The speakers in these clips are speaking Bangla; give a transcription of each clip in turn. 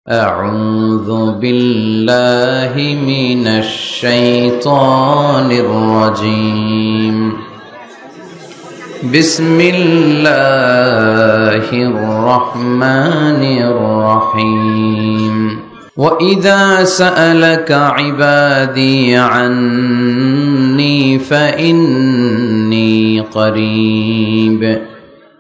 أعوذ بالله من الشيطان الرجيم بسم الله الرحمن الرحيم وإذا سألك عبادي عني فإني قريب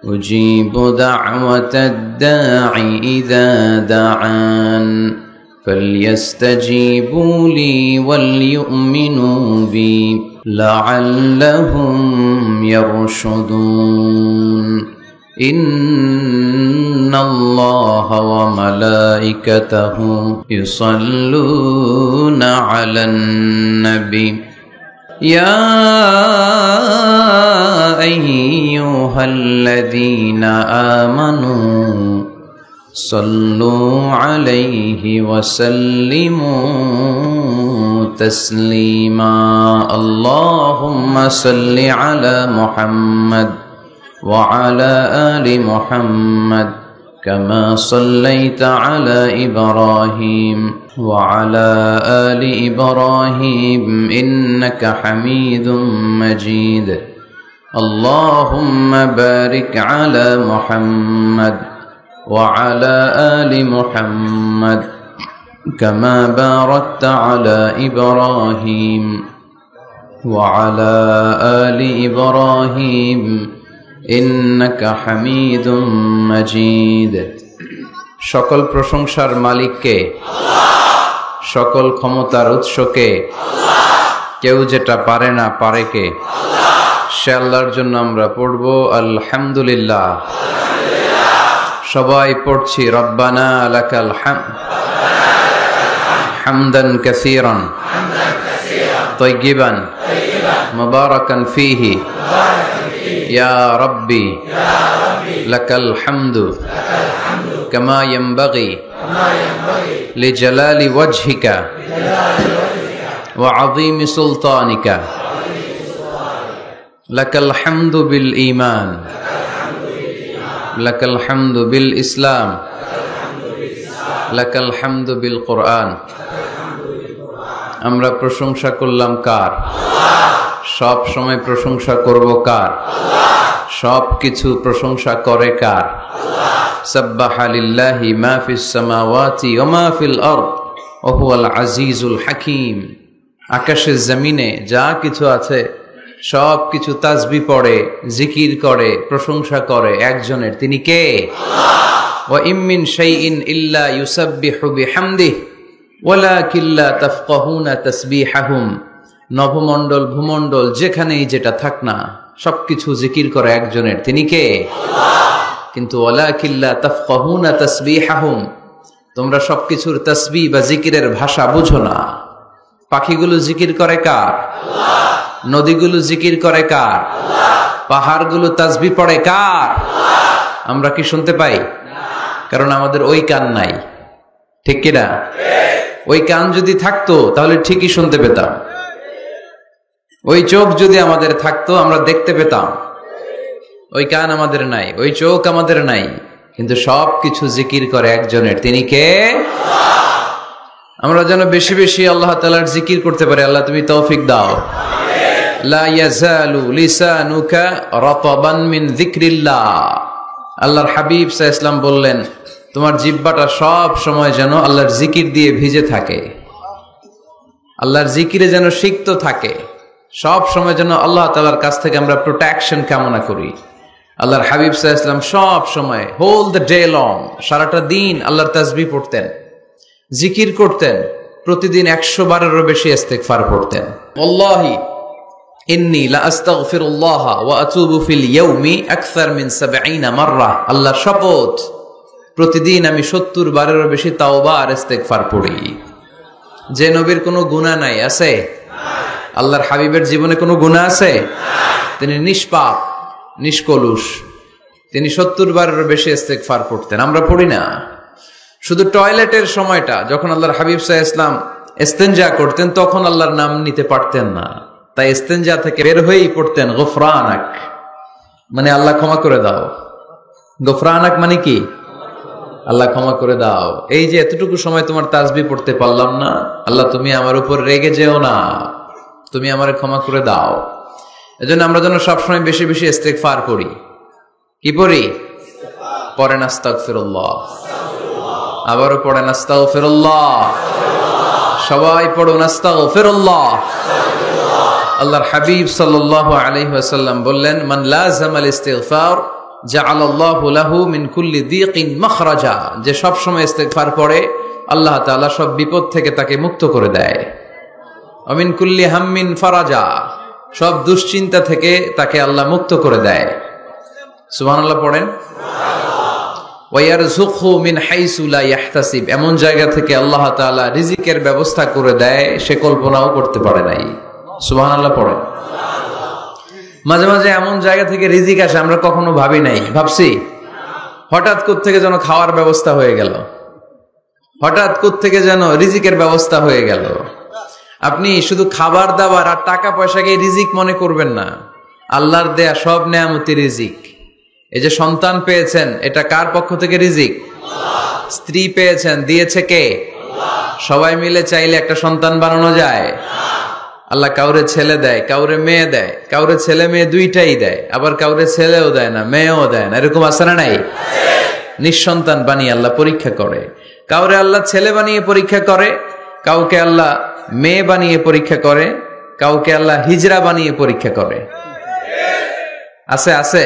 أجيب دعوة الداع إذا دعان فليستجيبوا لي وليؤمنوا بي لعلهم يرشدون إن الله وملائكته يصلون على النبي يا أيها الذين آمنوا صلوا عليه وسلموا تسليما اللهم صل على محمد وعلى آل محمد كما صليت على إبراهيم وعلى آل إبراهيم إنك حميد مجيد اللهم بارك على محمد وعلى آل محمد كما باركت على إبراهيم وعلى آل إبراهيم إنك حميد مجيد সকল প্রশংসার মালিক কে? আল্লাহ। সকল ক্ষমতার উৎস কে? আল্লাহ। কেউ যেটা পারে না পারে কে? আল্লাহ। সে আল্লাহর জন্য আমরা পড়ব আলহামদুলিল্লাহ। সবাই পড়ছি রব্বানা লাকাল হামদ হামদান কাসীরান তাইয়িবান মুবারাকান ফীহি ইয়া রাব্বি লাকাল হামদু কামা ইয়ানবাগি লিজালালি ওয়াজহিকা ওয়া আযীমি সুলতানিকা লাকাল হামদু বিল ঈমান লাকাল হামদু বিল ইসলাম লাকাল হামদু বিল কোরআন। আমরা প্রশংসা করলাম কার? সব সময় প্রশংসা করব কার? সব কিছু প্রশংসা করে কার? সাব্বাহা লিল্লাহি মা ফিস সামাওয়াতি ওয়া মা ফিল আরদ ওয়া হুয়াল আজিজুল হাকীম। আকাশের জমিনে যা কিছু আছে সব কিছু তাসবিহ পড়ে, জিকির করে, প্রশংসা করে একজনের, তিনি কে? আল্লাহ। ওয়া ইম মিন শাইইন ইল্লা ইউসাব্বিহু বিহামদিহি ওয়ালাকিন লা তাফকাহুনা তাসবিহাহুম। নভমণ্ডল ভূমণ্ডল যেখানেই যেটা থাক না সবকিছু জিকির করে একজনের, তিনি কে? আল্লাহ। কিন্তু ওয়ালাকিন লা তাফকাহুনা তাসবিহাহুম, তোমরা সবকিছুর তাসবিহ বা জিকিরের ভাষা বুঝো না। পাখিগুলো জিকির করে কার? আল্লাহ। নদীগুলো জিকির করে কার? আল্লাহ। পাহাড়গুলো তাসবিহ পড়ে কার? আল্লাহ। আমরা কি শুনতে পাই? না, কারণ আমাদের ওই কান নাই, ঠিক কি না? ওই কান যদি থাকতো তাহলে ঠিকই শুনতে পেতাম। ওই চোখ যদি আমাদের থাকতো আমরা দেখতে পেতাম। ওই কান আমাদের নাই, ওই চোখ আমাদের নাই, কিন্তু সব কিছু জিকির করে একজনের, তিনি কে? আল্লাহ। আমরা যেন বেশি বেশি আল্লাহ তাআলার জিকির করতে পারি। আল্লাহ তুমি তৌফিক দাও। লা ইয়াজালু লিসানুকা রাতাবান মিন যিকরিল্লাহ। আল্লাহর হাবিব সাল্লাল্লাহু আলাইহি ওয়াসাল্লাম বললেন, তোমার জিহ্বাটা সব সময় যেন আল্লাহর জিকির দিয়ে ভিজে থাকে, আল্লাহর জিকিরে যেন সিক্ত থাকে, সব সময় যেন আল্লাহ তাআলার কাছ থেকে আমরা প্রোটেকশন কামনা করি। আল্লাহর হাবিব সাল্লাল্লাহু আলাইহি ওয়াসাল্লাম সব সময় হোল দ্য ডে লং, সারাটা দিন আল্লাহর তাসবিহ পড়তেন, জিকির করতেন, প্রতিদিন 100 বারেরও বেশি ইস্তিগফার পড়তেন। আল্লাহি ইন্নী লা আস্তাগফিরুল্লাহ ওয়া আতুবু ফিল ইয়াউমি আকসার মিন 70 মাররা। আল্লাহর শপথ, প্রতিদিন আমি 70 বারেরও বেশি তাওবা আর ইস্তিগফার পড়ি। যে নবীর কোনো গুনাহ নাই আছে? আল্লাহর হাবিবের জীবনে কোনো গুনাহ আছে? তিনি নিষ্পাপ, নিষ্কলুষ, তিনি 70 বারেরও বেশি ইস্তিগফার পড়তেন। আমরা পড়ি না। শুধু টয়লেটের সময়টা যখন আল্লাহর হাবিব সাল্লাল্লাহু আলাইহি ওয়াসাল্লাম ইস্তেনজা করতেন তখন আল্লাহর নাম নিতে পারতেন না, তাই ইস্তেনজা থেকে বের হয়েই পড়তেন গফরানাক, মানে আল্লাহ ক্ষমা করে দাও। গফরানাক মানে কি? আল্লাহ ক্ষমা করে দাও, এই যে এতটুকু সময় তোমার তাসবিহ পড়তে পারলাম না, আল্লাহ তুমি আমার উপর রেগে যেও না, তুমি আমারে ক্ষমা করে দাও। এজন্য আমরা যেন সবসময় বেশি বেশি ইস্তেগফার করি। কি পড়ি? পড়েন আস্তাগফিরুল্লাহ, আবারও পড়েন আস্তাগফিরুল্লাহ, সবাই পড়ুন আস্তাগফিরুল্লাহ। আল্লাহর হাবিব সাল্লাল্লাহু আলাইহি ওয়াসাল্লাম বললেন, মান লাযামাল ইস্তিগফার জাআলাল্লাহু লাহু মিন কুল্লি দীকিন মাখরাজা, যে সব সময় ইস্তিগফার পড়ে আল্লাহ তাআলা সব বিপদ থেকে তাকে মুক্ত করে দেয়। ওয়া মিন কুল্লি হাম্মিন ফারাজা, সব দুশ্চিন্তা থেকে তাকে আল্লাহ মুক্ত করে দেয়। সুবহানাল্লাহ পড়েন। ওয়া ইয়ারযুকহু মিন হাইসু লা ইয়াহতাসিব, এমন জায়গা থেকে আল্লাহ তাআলা রিজিকের ব্যবস্থা করে দেয় সে কল্পনাও করতে পারে নাই। সুবহানাল্লাহ পড়েন। মাঝে মাঝে এমন জায়গা থেকে রিজিক আসে আমরা কখনো ভাবি নাই, ভাবছি? হঠাৎ কোত্থেকে যেন খাওয়ার ব্যবস্থা হয়ে গেল, হঠাৎ কোত্থেকে যেন রিজিকের ব্যবস্থা হয়ে গেল। আপনি শুধু খাবার দাবার আর টাকা পয়সাকে রিজিক মনে করবেন না, আল্লাহর দেয়া সব নেয়ামতি রিজিক। এই যে সন্তান পেয়েছেন, এটা কার পক্ষ থেকে রিজিক? স্ত্রী পেয়েছেন, দিয়েছে কে? সবাই মিলে চাইলে একটা সন্তান বানানো যায়? আল্লাহ কাউরে ছেলে দেয়, কাউরে মেয়ে দেয়, কাউরে ছেলে মেয়ে দুইটাই দেয়, আবার কাউরে ছেলেও দেয় না, মেয়েও দেয় না, এরকম আছে না নাই? নিঃসন্তান বানিয়ে আল্লাহ পরীক্ষা করে। কাউরে আল্লাহ ছেলে বানিয়ে পরীক্ষা করে, কাউকে আল্লাহ মেয়ে বানিয়ে পরীক্ষা করে, কাউকে আল্লাহ হিজরা বানিয়ে পরীক্ষা করে। আছে আছে।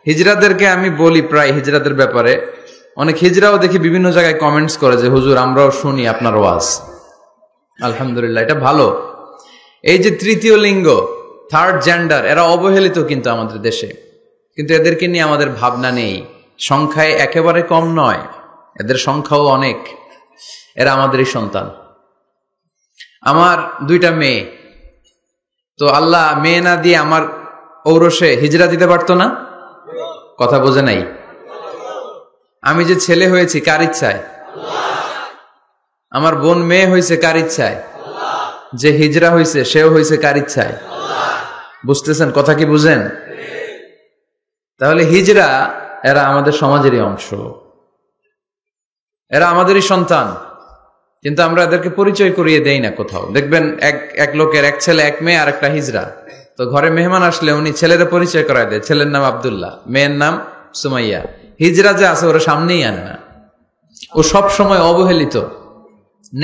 হিজরাদেরকে আমি বলি প্রায় হিজরাদের ব্যাপারে, অনেক হিজরাও দেখি বিভিন্ন জায়গায় কমেন্টস করে যে হুজুর আমরাও শুনি আপনার ওয়াজ। আলহামদুলিল্লাহ, এটা ভালো। এই যে তৃতীয় লিঙ্গ, থার্ড জেন্ডার, এরা অবহেলিত কিন্তু আমাদের দেশে, কিন্তু এদেরকে নিয়ে আমাদের ভাবনা নেই। সংখ্যায় একেবারে কম নয়, এদের সংখ্যাও অনেক। এরা আমাদেরই সন্তান। আমার দুইটা মেয়ে, তো আল্লাহ মেয়ে না দিয়ে আমার ঔরসে হিজরা দিতে পারতো না? কথা বোঝে নাই? আমি যে ছেলে হয়েছি কার ইচ্ছায়? আমার বোন মেয়ে হয়েছে কার ইচ্ছায়? যে হিজরা হয়েছে সেও হয়েছে কার ইচ্ছায়? বুঝতেছেন কথা কি? বুঝেন? তাহলে হিজরা এরা আমাদের সমাজেরই অংশ, এরা আমাদেরই সন্তান, কিন্তু আমরা এদেরকে পরিচয় করিয়ে দেই না কোথাও। দেখবেন এক লোকের এক ছেলে এক মেয়ে আর একটা হিজরা, তো ঘরে মেহমান আসলে উনি ছেলের পরিচয় করায় দেয়, ছেলের নাম আব্দুল্লাহ, মেয়ের নাম সুমাইয়া। হিজরা যে আছে ওরা সামনেই আনে না। ও সব সময় অবহেলিত,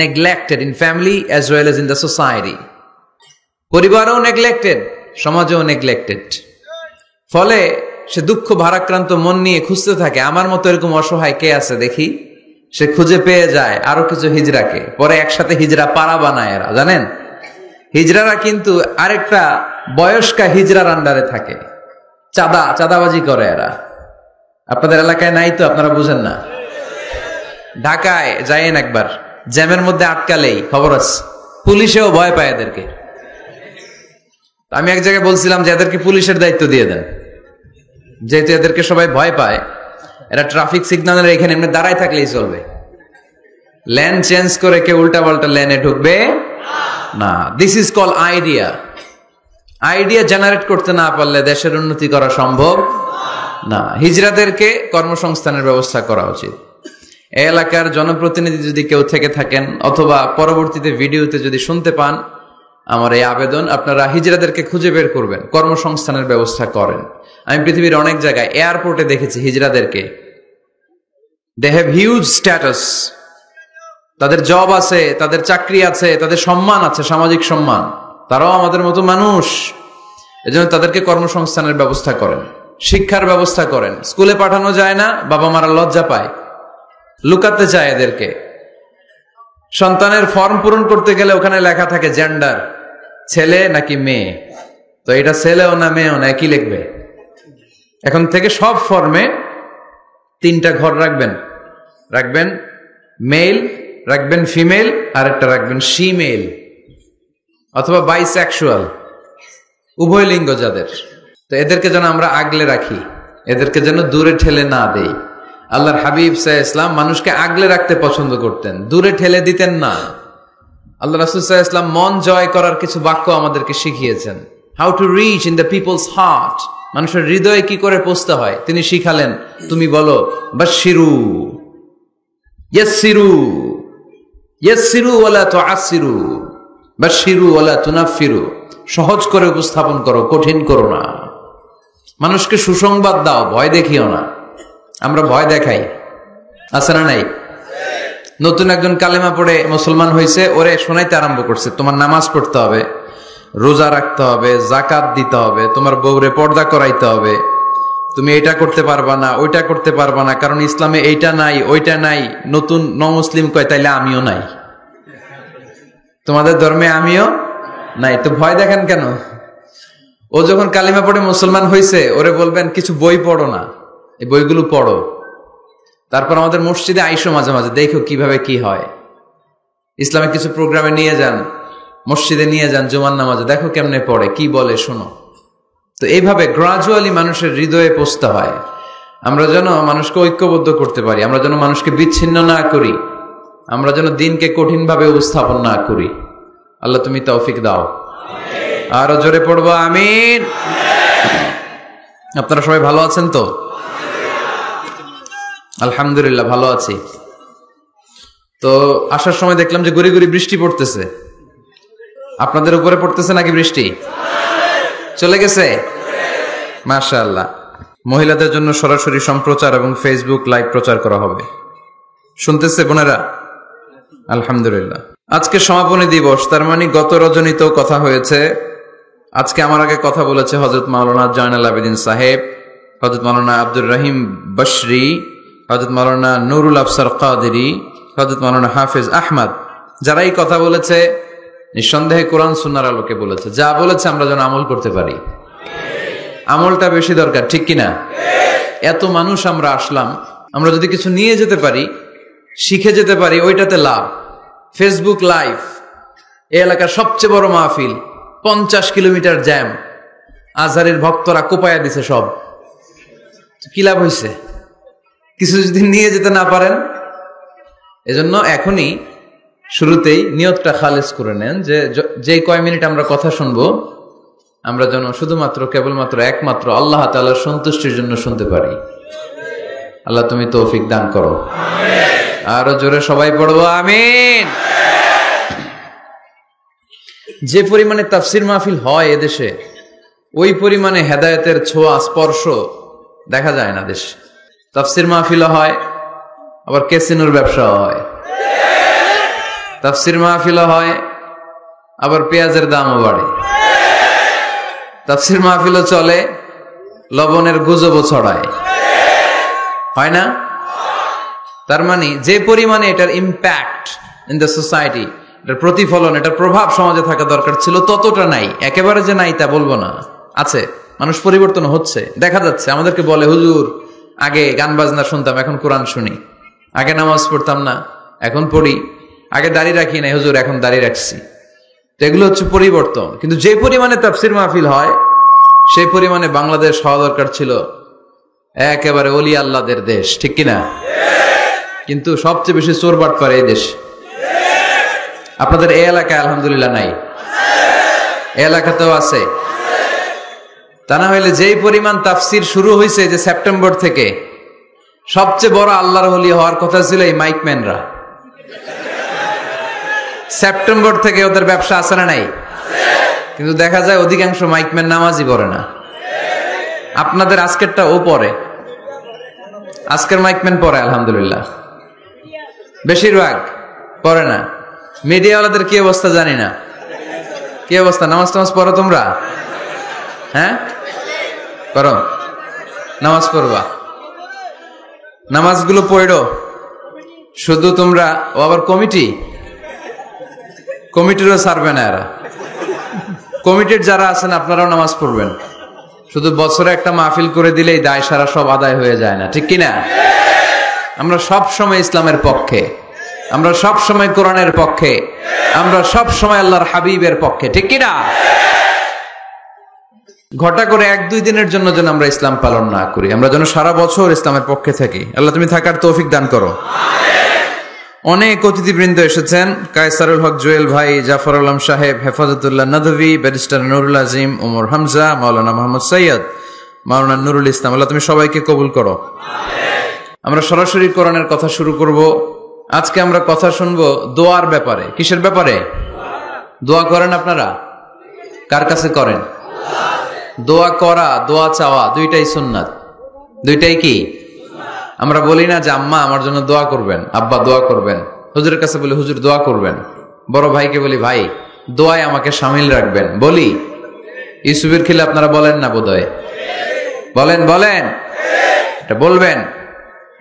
neglected in family as well as in the society. পরিবারও neglected, সমাজও neglected। ফলে সে দুঃখ ভারাক্রান্ত মন নিয়ে খুঁজতে থাকে, আমার মতো এরকম অসহায় কে আছে দেখি। সে খুঁজে পেয়ে যায় আরো কিছু হিজরাকে, পরে একসাথে হিজরা পাড়া বানায় এরা। জানেন, হিজরারা কিন্তু আরেকটা বয়স্কা হিজরার আন্ডারে থাকে, চাঁদাবাজি করে এরা। আপনাদের এলাকায় নাই তো, আপনারা বুঝেন না। ঢাকায় যাইয়েন একবার, জ্যামের মধ্যে আটকালেই খবর আছে, পুলিশেও ভয় পায় এদেরকে। আমি এক জায়গায় বলছিলাম যে এদেরকে পুলিশের দায়িত্ব দিয়ে দেন, যেহেতু এদেরকে সবাই ভয় পায়। এরা ট্রাফিক সিগন্যালের এখানে এমনি দাঁড়ায় থাকলেই চলবে, লেন চেঞ্জ করে কেউ উল্টা পাল্টা লেনে ঢুকবে না। This is call idea. Idea generate করতে না পারলে দেশের উন্নতি করা সম্ভব না। হিজরাদেরকে কর্মসংস্থানের ব্যবস্থা করা উচিত। এই এলাকার জনপ্রতিনিধি যদি কেউ থেকে থাকেন, অথবা পরবর্তীতে ভিডিওতে যদি শুনতে পান, আমার এই আবেদন, আপনারা হিজরাদেরকে খুঁজে বের করবেন, কর্মসংস্থানের ব্যবস্থা করেন। আমি পৃথিবীর অনেক জায়গায় এয়ারপোর্টে দেখেছি হিজরাদেরকে, দে হ্যাভ হিউজ স্ট্যাটাস, তাদের জব আছে, তাদের চাকরি আছে, তাদের সম্মান আছে, সামাজিক সম্মান। তারাও আমাদের মতো মানুষ, এজন্য তাদেরকে কর্মসংস্থানের ব্যবস্থা করেন, শিক্ষার ব্যবস্থা করেন। স্কুলে পাঠানো যায় না, বাবা মারা লজ্জা পায়, লুকাতে চায় এদেরকে। সন্তানের ফর্ম পূরণ করতে গেলে ওখানে লেখা থাকে জেন্ডার, ছেলে নাকি মেয়ে, তো এটা ছেলেও না মেয়েও না, একই লিখবে। এখন থেকে সব ফর্মে 3টা ঘর রাখবেন মেল, রাখবেন ফিমেল, আর একটা রাখবেন শিমেল অথবা বাইসেক্সুয়াল, উভয় লিঙ্গ যাদের। তো এদেরকে যেন আমরা আগলে রাখি, এদেরকে যেন দূরে ঠেলে না দেই। আল্লাহর হাবিব সাল্লাল্লাহু আলাইহি ওয়াসাল্লাম মানুষকে আগলে রাখতে পছন্দ করতেন, দূরে ঠেলে দিতেন না। আল্লাহ রাসূল সাল্লাল্লাহু আলাইহি ওয়াসাল্লাম মন জয় করার কিছু বাক্য আমাদেরকে শিখিয়েছেন, how to reach in the people's heart, মানুষের হৃদয়ে কি করে পৌঁছতে হয় তিনি শিখালেন। তুমি বলো বাশশিরু, ইয়াসসিরু ইয়াসসিরু ওয়ালা তুআসসিরু, বাশশিরু ওয়ালা তুনাফফিরু। সহজ করে উপস্থাপন করো, কঠিন করো না। মানুষকে সুসংবাদ দাও, ভয় দেখিও না। আমরা ভয় দেখাই, আছে না নাই? নতুন একজন কালেমা পড়ে মুসলমান হয়েছে, ওরে শোনাইতে আরম্ভ করছে, তোমার নামাজ পড়তে হবে, রোজা রাখতে হবে, যাকাত দিতে হবে, তোমার বউরে পর্দা করাইতে হবে, তুমি এটা করতে পারবা না, ওইটা করতে পারবা না, কারণ ইসলামে এইটা নাই ওইটা নাই। নতুন মুসলিম কয়, তাইলে আমিও নাই, তোমাদের ধর্মে আমিও নাই, তো ভয় দেখেন কেন? ও যখন কালিমা পড়ে মুসলমান হয়েছে, ওরে বলবেন কিছু বই পড়ো না, এই বইগুলো পড়ো। তারপর আমাদের মসজিদে আইসো মাঝে মাঝে, দেখো কিভাবে কি হয়। ইসলামিক কিছু প্রোগ্রামে নিয়ে যান, মসজিদে নিয়ে যান, জুমার নামাজে, দেখো কেমনে পড়ে, কি বলে শোনো। তো এইভাবে গ্রাজুয়ালি মানুষের হৃদয়ে পৌঁছতে হয়। আমরা যেন মানুষকে ঐক্যবদ্ধ করতে পারি, আমরা যেন মানুষকে বিচ্ছিন্ন না করি, আমরা যেন দিনকে কঠিনভাবে উপস্থাপন না করি। আল্লাহ তুমি তৌফিক দাও। আরো জোরে পড়বো আমিন। আপনারা সবাই ভালো আছেন তো? আলহামদুলিল্লাহ ভালো আছি। তো আসার সময় দেখলাম যে গুড়ি গুড়ি বৃষ্টি পড়তেছে। আপনাদের উপরে পড়তেছে নাকি বৃষ্টি? চলে গেছে? মাশাআল্লাহ। মহিলাদের জন্য সরাসরি সম্প্রচার এবং ফেসবুক লাইভ প্রচার করা হবে। শুনতেছে বোনেরা? আলহামদুলিল্লাহ। আজকে সমাপনী দিবস, তার মানে গত রজনীতেও কথা হয়েছে। আজকে আমার আগে কথা বলেছে হযরত মাওলানা জয়নাল আবেদিন সাহেব, হযরত মাওলানা আব্দুর রহিম বশরি, হযরত মাওলানা নুরুল আফসার কাদেরী, হযরত মাওলানা হাফেজ আহমদ। যারাই কথা বলেছে নিঃসন্দেহে কোরআন সুন্নাহর আলোকে বলেছে। যা বলেছে আমরা যেন আমল করতে পারি। আমলটা বেশি দরকার, ঠিক কিনা? এত মানুষ আমরা আসলাম, আমরা যদি কিছু নিয়ে যেতে পারি, শিখে যেতে পারি, ওইটাতে লাভ। ফেসবুক লাইভ, এই এলাকার সবচেয়ে বড় মাহফিল, 50 কিলোমিটার জ্যাম, আজহারের ভক্তরা কোপায়া দিছে সব। কি লাভ হয়েছে? কিছু যদি নিয়ে যেতে না পারেন। এজন্য এখনই শুরুতেই নিয়তটা খালেস করে নেন যে কয় মিনিট আমরা কথা শুনবো, আমরা যেন শুধুমাত্র কেবলমাত্র একমাত্র আল্লাহ তাআলার সন্তুষ্টির জন্য শুনতে পারি। আল্লাহ তুমি তৌফিক দান করো। আরো জোরে সবাই পড়বো আমিন। যে পরিমাণে তাফসির মাহফিল হয় এদেশে, ওই পরিমাণে হেদায়েতের ছোঁয়া স্পর্শ দেখা যায় না দেশে। তাফসির মাহফিল হয়, আবার ক্যাসিনোর ব্যবসা হয়। তাফসির মাহফিল হয়, আবার পেঁয়াজের দামও বাড়ে। তাফসির মাহফিলও চলে, লবণের গুজবও ছড়ায়, হয় না? তার মানে যে পরিমাণে এটার ইম্প্যাক্ট ইন দ্য সোসাইটি, এটার প্রতিফলন, এটার প্রভাব সমাজে থাকা দরকার ছিল, ততটা নাই। একেবারে যে নাই তা বলবো না, আছে। মানুষ পরিবর্তন হচ্ছে, দেখা যাচ্ছে। আমাদেরকে বলে, হুজুর আগে গান বাজনা শুনতাম, এখন কোরআন শুনি। আগে নামাজ পড়তাম না, এখন পড়ি। আগে দাড়ি রাখি নাই হুজুর, এখন দাড়ি রাখছি। তো এগুলো হচ্ছে পরিবর্তন। কিন্তু যে পরিমাণে তাফসির মাহফিল হয়, সেই পরিমাণে বাংলাদেশ হওয়া দরকার ছিল একেবারে ওলি আল্লাহদের দেশ, ঠিক কিনা? কিন্তু সবচেয়ে বেশি চোর বাটপার এই দেশ। আপনাদের এই এলাকায় আলহামদুলিল্লাহ নাই? এই এলাকাতেও আছে। তা না হইলে যেই পরিমাণ তাফসির শুরু হয়েছে যে সেপ্টেম্বর থেকে, সবচেয়ে বড় আল্লাহর ওলি হওয়ার কথা ছিল এই মাইকম্যানরা। সেপ্টেম্বর থেকে ওদের ব্যবসা আছে না নাই? কিন্তু দেখা যায় অধিকাংশ মাইকম্যান নামাজই পড়ে না। আপনাদের আজকেরটা ও পড়ে, আজকের মাইকম্যান পড়ে আলহামদুলিল্লাহ, বেশিরভাগ পড়ে না। মিডিয়াওয়ালাদের কি অবস্থা জানি না, কি অবস্থা? নামাজ টামাজ পড়ো তোমরা? হ্যাঁ পড়ো, নামাজ পড়বা, নামাজগুলো পড়ো। শুধু তোমরা, ও আবার কমিটিরও ছাড়বে না এরা। কমিটির যারা আছেন আপনারাও নামাজ পড়বেন। শুধু বছরে একটা মাহফিল করে দিলেই দায় সারা সব আদায় হয়ে যায় না, ঠিক কিনা? আমরা সব সময় ইসলামের পক্ষে, আমরা সব সময় কোরআনের পক্ষে, আমরা সব সময় আল্লাহর হাবিবের পক্ষে, ঠিক কিনা? ঘটা করে 1-2 দিনের জন্য যেন আমরা ইসলাম পালন না করি, আমরা যেন সারা বছর ইসলামের পক্ষে থাকি। আল্লাহ তুমি থাকার তৌফিক দান করো। অনেক অতিথিবৃন্দ এসেছেন। কায়সারুল হক জুয়েল ভাই, জাফর আলম সাহেব, হেফাজতুল্লাহ নদভী, ব্যারিস্টার নুরুল আজিম, ওমর হামজা, মাওলানা মোহাম্মদ সৈয়দ, মাওলানা নুরুল ইসলাম। আল্লাহ তুমি সবাইকে কবুল করো। আমরা সরাসরি কোরআনের কথা শুরু করব। আজকে আমরা কথা শুনবো দোয়ার ব্যাপারে। কিসের ব্যাপারে? দোয়া করেন আপনারা? কার কাছে করেন? দোয়া করা, দোয়া চাওয়া দুইটাই সুন্নাত। দুইটাই কি? আমরা বলি না যে আম্মা আমার জন্য দোয়া করবেন, আব্বা দোয়া করবেন। হুজুরের কাছে বলি হুজুর দোয়া করবেন। বড় ভাইকে বলি ভাই দোয়ায় আমাকে শামিল রাখবেন। বলি ইউসুফের খিলে আপনারা বলেন না বোধহয়? বলেন বলেন, এটা বলবেন।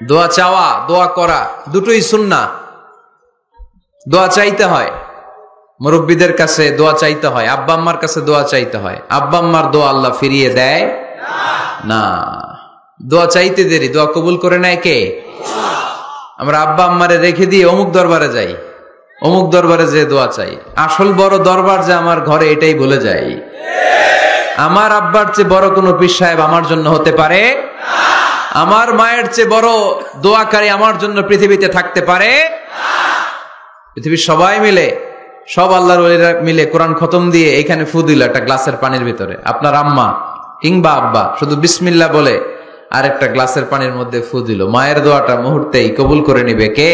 দোয়া চাওয়া, দোয়া করা দুটোই সুন্নাহ। দোয়া চাইতে হয়, মুরব্বীদের কাছে দোয়া চাইতে হয়, আব্বা আম্মার কাছে দোয়া চাইতে হয়। আব্বা আম্মার দোয়া আল্লাহ ফিরিয়ে দেয় না। দোয়া চাইতে দেরি, দোয়া কবুল করে নেয় কে? আমরা আব্বা আম্মারে রেখে দিয়ে অমুক দরবারে যাই, অমুক দরবারে যে দোয়া চাই। আসল বড় দরবার যে আমার ঘরে, এটাই ভুলে যাই। আমার আব্বার চেয়ে বড় কোনো পীর সাহেব আমার জন্য হতে পারে, আমার মায়ের চেয়ে বড় দোয়াকারী আমার জন্য পৃথিবীতে থাকতে পারে। পৃথিবীর সবাই মিলে, সব আল্লাহর ওলিরা মিলে কোরআন খতম দিয়ে এখানে ফু দিল একটা গ্লাসের পানির ভিতরে। আপনার আম্মা কিংবা আব্বা শুধু বিসমিল্লাহ বলে আর একটা গ্লাসের পানির মধ্যে ফু দিল, মায়ের দোয়াটা মুহূর্তেই কবুল করে নিবে কে?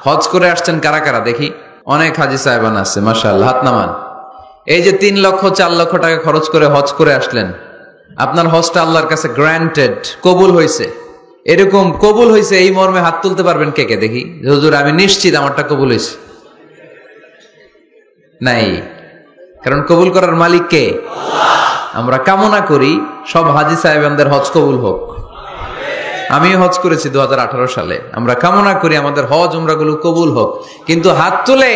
হজ করে আসছেন কারা কারা দেখি? অনেক হাজি সাহেবান আছে মাশাআল্লাহ, হাত নামান। এই যে 3 লক্ষ 4 লক্ষ টাকা খরচ করে হজ করে আসলেন, আপনার হজটা আল্লাহর কাছে গ্রান্টেড, কবুল হয়েছে। এরকম কবুল হয়েছে এই মর্মে হাত তুলতে পারবেন কে কে দেখি? হুজুর আমি নিশ্চিত আমারটা কবুল হয়েছে। নাই, কারণ কবুল করার মালিক কে? আমরা কামনা করি সব হাজি সাহেবানদের হজ কবুল হোক। আমি হজ করেছি 2018 সালে। আমরা কামনা করি আমাদের হজ উমরাগুলো কবুল হোক, কিন্তু হাত তুলে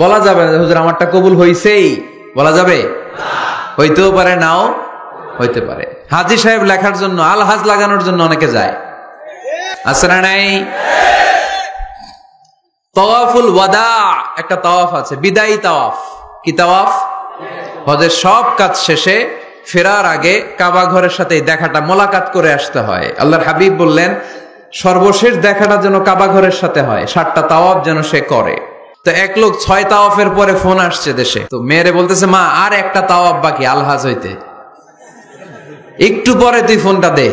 বলা যাবে না হুজুর আমারটা কবুল হইছেই, বলা যাবে? হইতেও পারে, নাও হইতে পারে। হাজি সাহেব লেখার জন্য, আল হাজ লাগানোর জন্য অনেকে যায়, আছে না নাই? তাওয়াফুল ওয়াদা একটা তাওয়াফ আছে, বিদায়ী তাওয়াফ। কি তাওয়াফ? হজের সব কাজ শেষে ফেরার আগে কাবা ঘরের সাথে দেখাটা, মোলাকাত করে আসতে হয়। আল্লাহর হাবিব বললেন সর্বশেষ দেখাটা যেন কাবা ঘরের সাথে হয়, 7টা তাওয়াফ যেন সে করে। তো এক লোক 6 তাওয়াফের পরে ফোন আসছে দেশে, তো মেয়েরে বলতেছে মা আর একটা তাওয়াফ বাকি আলহাজ হইতে, একটু পরে তুই ফোনটা দে,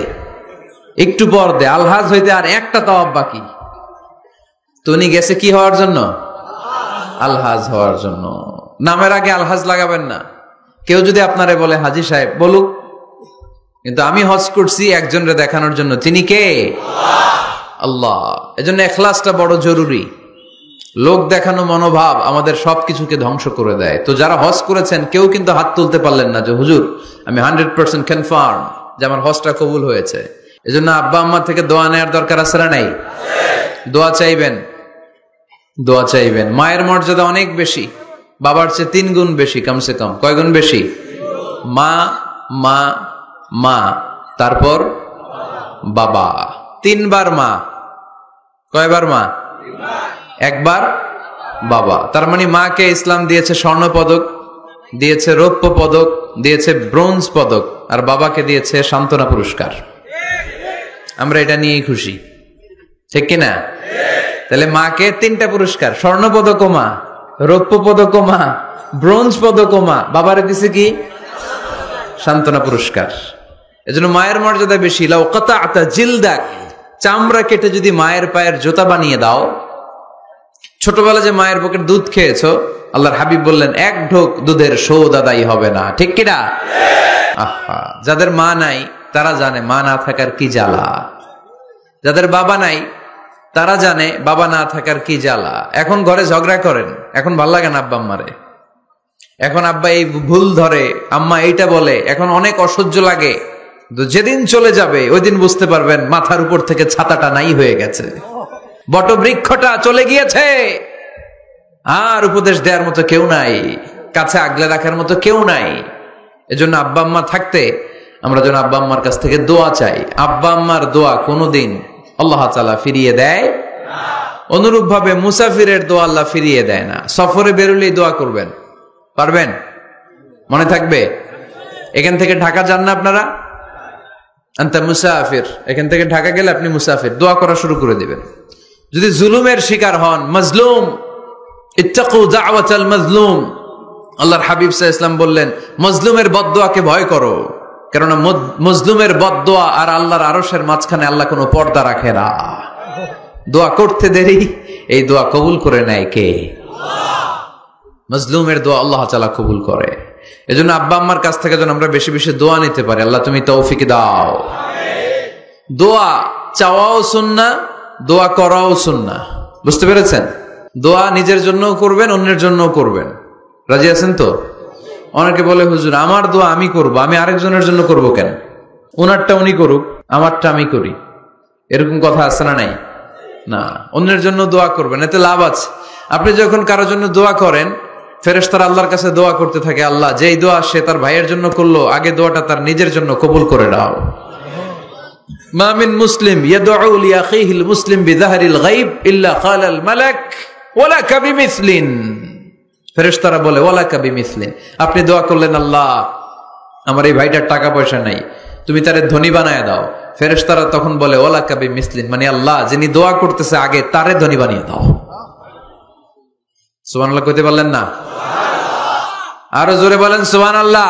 একটু পর দে, আলহাজ হইতে আর একটা তাওয়াফ বাকি। তো উনি গেছে কি হওয়ার জন্য? আলহাজ হওয়ার জন্য। নামের আগে আলহাজ লাগাবেন না। কেউ যদি আপনারে বলে হাজি সাহেব, বলুক, কিন্তু আমি হজ করছি একজনরে দেখানোর জন্য। তিনি কে? আল্লাহ। এজন্য ইখলাসটা বড় জরুরি। লোক দেখানো মনোভাব আমাদের সবকিছুকে ধ্বংস করে দেয়। তো যারা হজ করেছেন কেউ কিন্তু হাত তুলতে পারলেন না যে হুজুর আমি 100% কনফার্ম যে আমার হজটা কবুল হয়েছে। এজন্য আব্বা আম্মা থেকে দোয়া নেওয়ার দরকার আছে না নাই? দোয়া চাইবেন, দোয়া চাইবেন। মায়ের মর্যাদা অনেক বেশি, বাবার চেয়ে 3 গুণ বেশি, কমসে কম। কয় গুণ বেশি? মা মা মা, তারপর বাবা। 3 বার মা। কয়বার মা? 1 বার বাবা। তার মানে মাকে ইসলাম দিয়েছে স্বর্ণ পদক, দিয়েছে রৌপ্য পদক, দিয়েছে ব্রোঞ্জ পদক, আর বাবাকে দিয়েছে সান্ত্বনা পুরস্কার। আমরা এটা নিয়েই খুশি, ঠিক কিনা? তাহলে মাকে 3টা পুরস্কার, স্বর্ণ পদক মা, রৌপ্য পদক মা, ব্রোঞ্জ পদক মা, বাবারে দিছে কি? সান্ত্বনা পুরস্কার। এজন্য মায়ের মর্যাদা বেশি। লাউ কাতা'তা জিলদাক, চামড়া কেটে যদি মায়ের পায়ের জুতা বানিয়ে দাও। ছোটবেলা যে মায়ের বুকের দুধ খেয়েছো, আল্লাহর হাবিব বললেন 1 ঢোক দুধের শোধ আদায় হবে না, ঠিক কিনা? আহা, যাদের মা নাই তারা জানে মা না থাকার কি জ্বালা। যাদের বাবা নাই তারা জানে বাবা না থাকার কি জ্বালা। এখন ঘরে ঝগড়া করেন, এখন ভাল লাগে না আব্বা আম্মারে, এখন আব্বা এই ভুল ধরে, আম্মা এইটা বলে, এখন অনেক অসহ্য লাগে। যেদিন চলে যাবে ওই দিন বুঝতে পারবেন মাথার উপর থেকে ছাতাটা নাই হয়ে গেছে, বটবৃক্ষটা চলে গিয়েছে, আর উপদেশ দেওয়ার মতো কেউ নাই, কাছে আগলে রাখার মতো কেউ নাই। এজন্য আব্বা আম্মা থাকতে আমরা যেন আব্বা আম্মার কাছ থেকে দোয়া চাই। আব্বা আম্মার দোয়া কোনোদিন আল্লাহ তাআলা ফিরিয়ে দেয় না। অনুরূপ ভাবে মুসাফিরের দোয়া আল্লাহ ফিরিয়ে দেয় না। সফরে বেরোলেই দোয়া করবেন, পারবেন? মনে থাকবে? এখান থেকে ঢাকা যান না আপনারা? আনতা মুসাফির, এখান থেকে ঢাকা গেলে আপনি মুসাফির, দোয়া করা শুরু করে দিবেন। যদি জুলুমের শিকার হন, মাজলুম, ইত্তাকু দাওয়াতাল মাজলুম, আল্লাহর হাবিব সাল্লাল্লাহু আলাইহি ওয়াসাল্লাম বললেন মাজলুমের বদদোয়াকে ভয় করো, কারণ মজলুমের বদদোয়া আর আল্লাহর আরশের মাঝখানে আল্লাহ কোনো পর্দা রাখে না। দোয়া করতে দেরি, এই দোয়া কবুল করে নেয় কে? মাজলুমের দোয়া আল্লাহ তাআলা কবুল করে। এজন্য আব্বা আম্মার কাছ থেকে যেন আমরা বেশি বেশি দোয়া নিতে পারি। আল্লাহ তুমি তৌফিক দাও। দোয়া চাওয়াও সুন্নাহ, দোয়া করাও সুন্নাহ। বুঝতে পেরেছেন? দোয়া নিজের জন্যও করবেন, অন্যের জন্যও করবেন। রাজি আছেন তো? অনেকে বলে হুজুর আমার দোয়া আমি করব, আমি আরেকজনের জন্য করব কেন? ওনারটা উনি করুক, আমারটা আমি করি, এরকম কথা আছে না নাই? না, অন্যের জন্য দোয়া করবেন, এতে লাভ আছে। আপনি যখন কারোর জন্য দোয়া করেন, ফেরেশতারা আল্লাহর কাছে দোয়া করতে থাকে, আল্লাহ যেই দোয়া সে তার ভাইয়ের জন্য করলো, আগে দোয়াটা তার নিজের জন্য কবুল করে দাও। মা মিন মুসলিম ইয়াদউ লিআখিহিল মুসলিম বিযাহরিল গায়ব ইল্লা ক্বালাল মালাক ওয়ালাকা বিমিসলিন। ফেরেশতারা বলে ওয়ালাকা বিমিসলিন, আপনি দোয়া করলেন আল্লাহ আমার এই ভাইটার টাকা পয়সা নাই, তুমি তারে ধনী বানায় দাও। ফেরেশতারা তখন বলে ওয়ালাকা বিমিসলিন, মানে আল্লাহ যিনি দোয়া করতেছে আগে তারে ধনী বানিয়ে দাও। সুবহানাল্লাহ কইতে পারলেন না? আরো জোরে বলেন সুবহানাল্লাহ।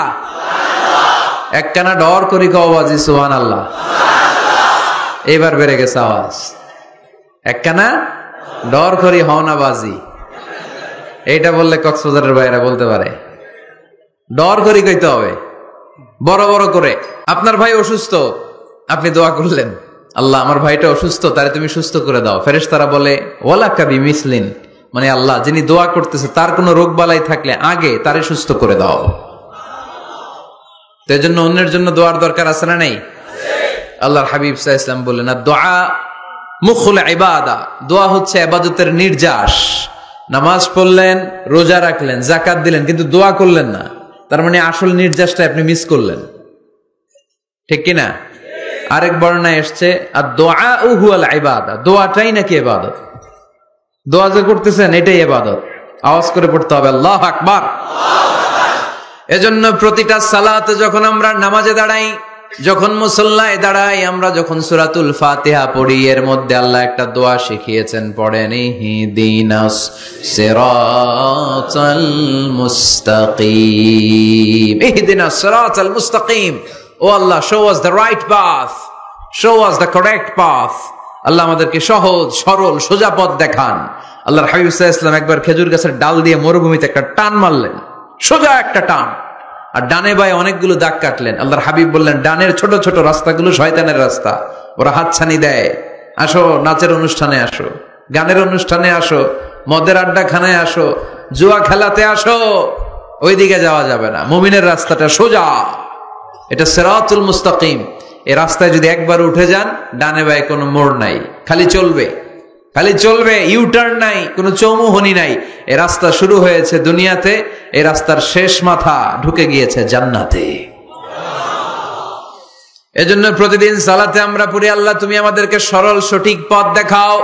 একখানা ডর করি কও বাজি সুবহানাল্লাহ। এবার বেড়ে গেছে আওয়াজ। একখানা ডর করি হও না বাজি, এইটা বললে কক্সবাজারের ভাইরা বলতে পারে। ডর করি কইতে হবে বড় বড় করে। আপনার ভাই অসুস্থ, আপনি দোয়া করলেন আল্লাহ আমার ভাইটা অসুস্থ, তারে তুমি সুস্থ করে দাও। ফেরেশতারা বলে ওয়ালাকা বিমিসলিন, মানে আল্লাহ যিনি দোয়া করতেছে তার কোনো রোগ বালাই থাকলে আগে তারে সুস্থ করে দাও। তো এজন্য অন্যের জন্য দোয়ার দরকার আছে না নাই? আল্লাহর হাবিব সাল্লাল্লাহু আলাইহি ওয়াসাল্লাম বললেন দোয়া মুখুল ইবাদা, দোয়া হচ্ছে ইবাদতের নির্যাস। নামাজ পড়লেন, রোজা রাখলেন, যাকাত দিলেন, কিন্তু দোয়া করলেন না, তার মানে আসল নির্যাসটা আপনি মিস করলেন, ঠিক কি না? আরেক বর্ণনায় এসেছে আদ-দুআউ হুয়াল ইবাদা, দোয়াটাই নাকি ইবাদত। দোয়া যে করতেছেন এটাই ইবাদত। আওয়াজ করে পড়তে হবে আল্লাহু আকবার। এজন্য প্রতিটা সালাতে যখন আমরা নামাজে দাঁড়াই, যখন মুসল্লায় দাঁড়াই, আমরা যখন সূরাতুল ফাতিহা পড়ি, এর মধ্যে আল্লাহ একটা দোয়া শিখিয়েছেন, পড়েন ইহদিনাস সিরাতাল মুস্তাকিম। ইহদিনাস সিরাতাল মুস্তাকিম, ও আল্লাহ show us the right path, show us the correct path। আল্লাহ আমাদেরকে সহজ সরল সোজা পথ দেখান। আল্লাহর হাবিব সাল্লাল্লাহু আলাইহি ওয়াসাল্লাম একবার খেজুর গাছের ডাল দিয়ে মরুভূমিতে একটা টান মারলেন, সোজা একটা টান, আর ডানে বায়ে অনেকগুলো দাগ কাটলেন। আল্লাহর হাবিব বললেন ডানের ছোট ছোট রাস্তাগুলো শয়তানের রাস্তা, ওরা হাতছানি দেয়, আসো নাচের অনুষ্ঠানে আসো, গানের অনুষ্ঠানে আসো, মদের আড্ডাখানায় আসো, জুয়া খেলাতে আসো, ওইদিকে যাওয়া যাবে না। মুমিনের রাস্তাটা সোজা, এটা সিরাতুল মুস্তাকিম। এই রাস্তায় যদি একবার উঠে যান, ডানে বায়ে কোনো মোড় নাই, খালি চলবে, খালি চলবে, ইউটার্ন নাই, কোনো চৌমুহনী নাই। এই রাস্তা শুরু হয়েছে দুনিয়াতে, এই রাস্তার শেষ মাথা ঢুকে গিয়েছে জান্নাতে। এজন্য প্রতিদিন সালাতে আমরা পড়ি আল্লাহ তুমি আমাদেরকে সরল সঠিক পথ দেখাও।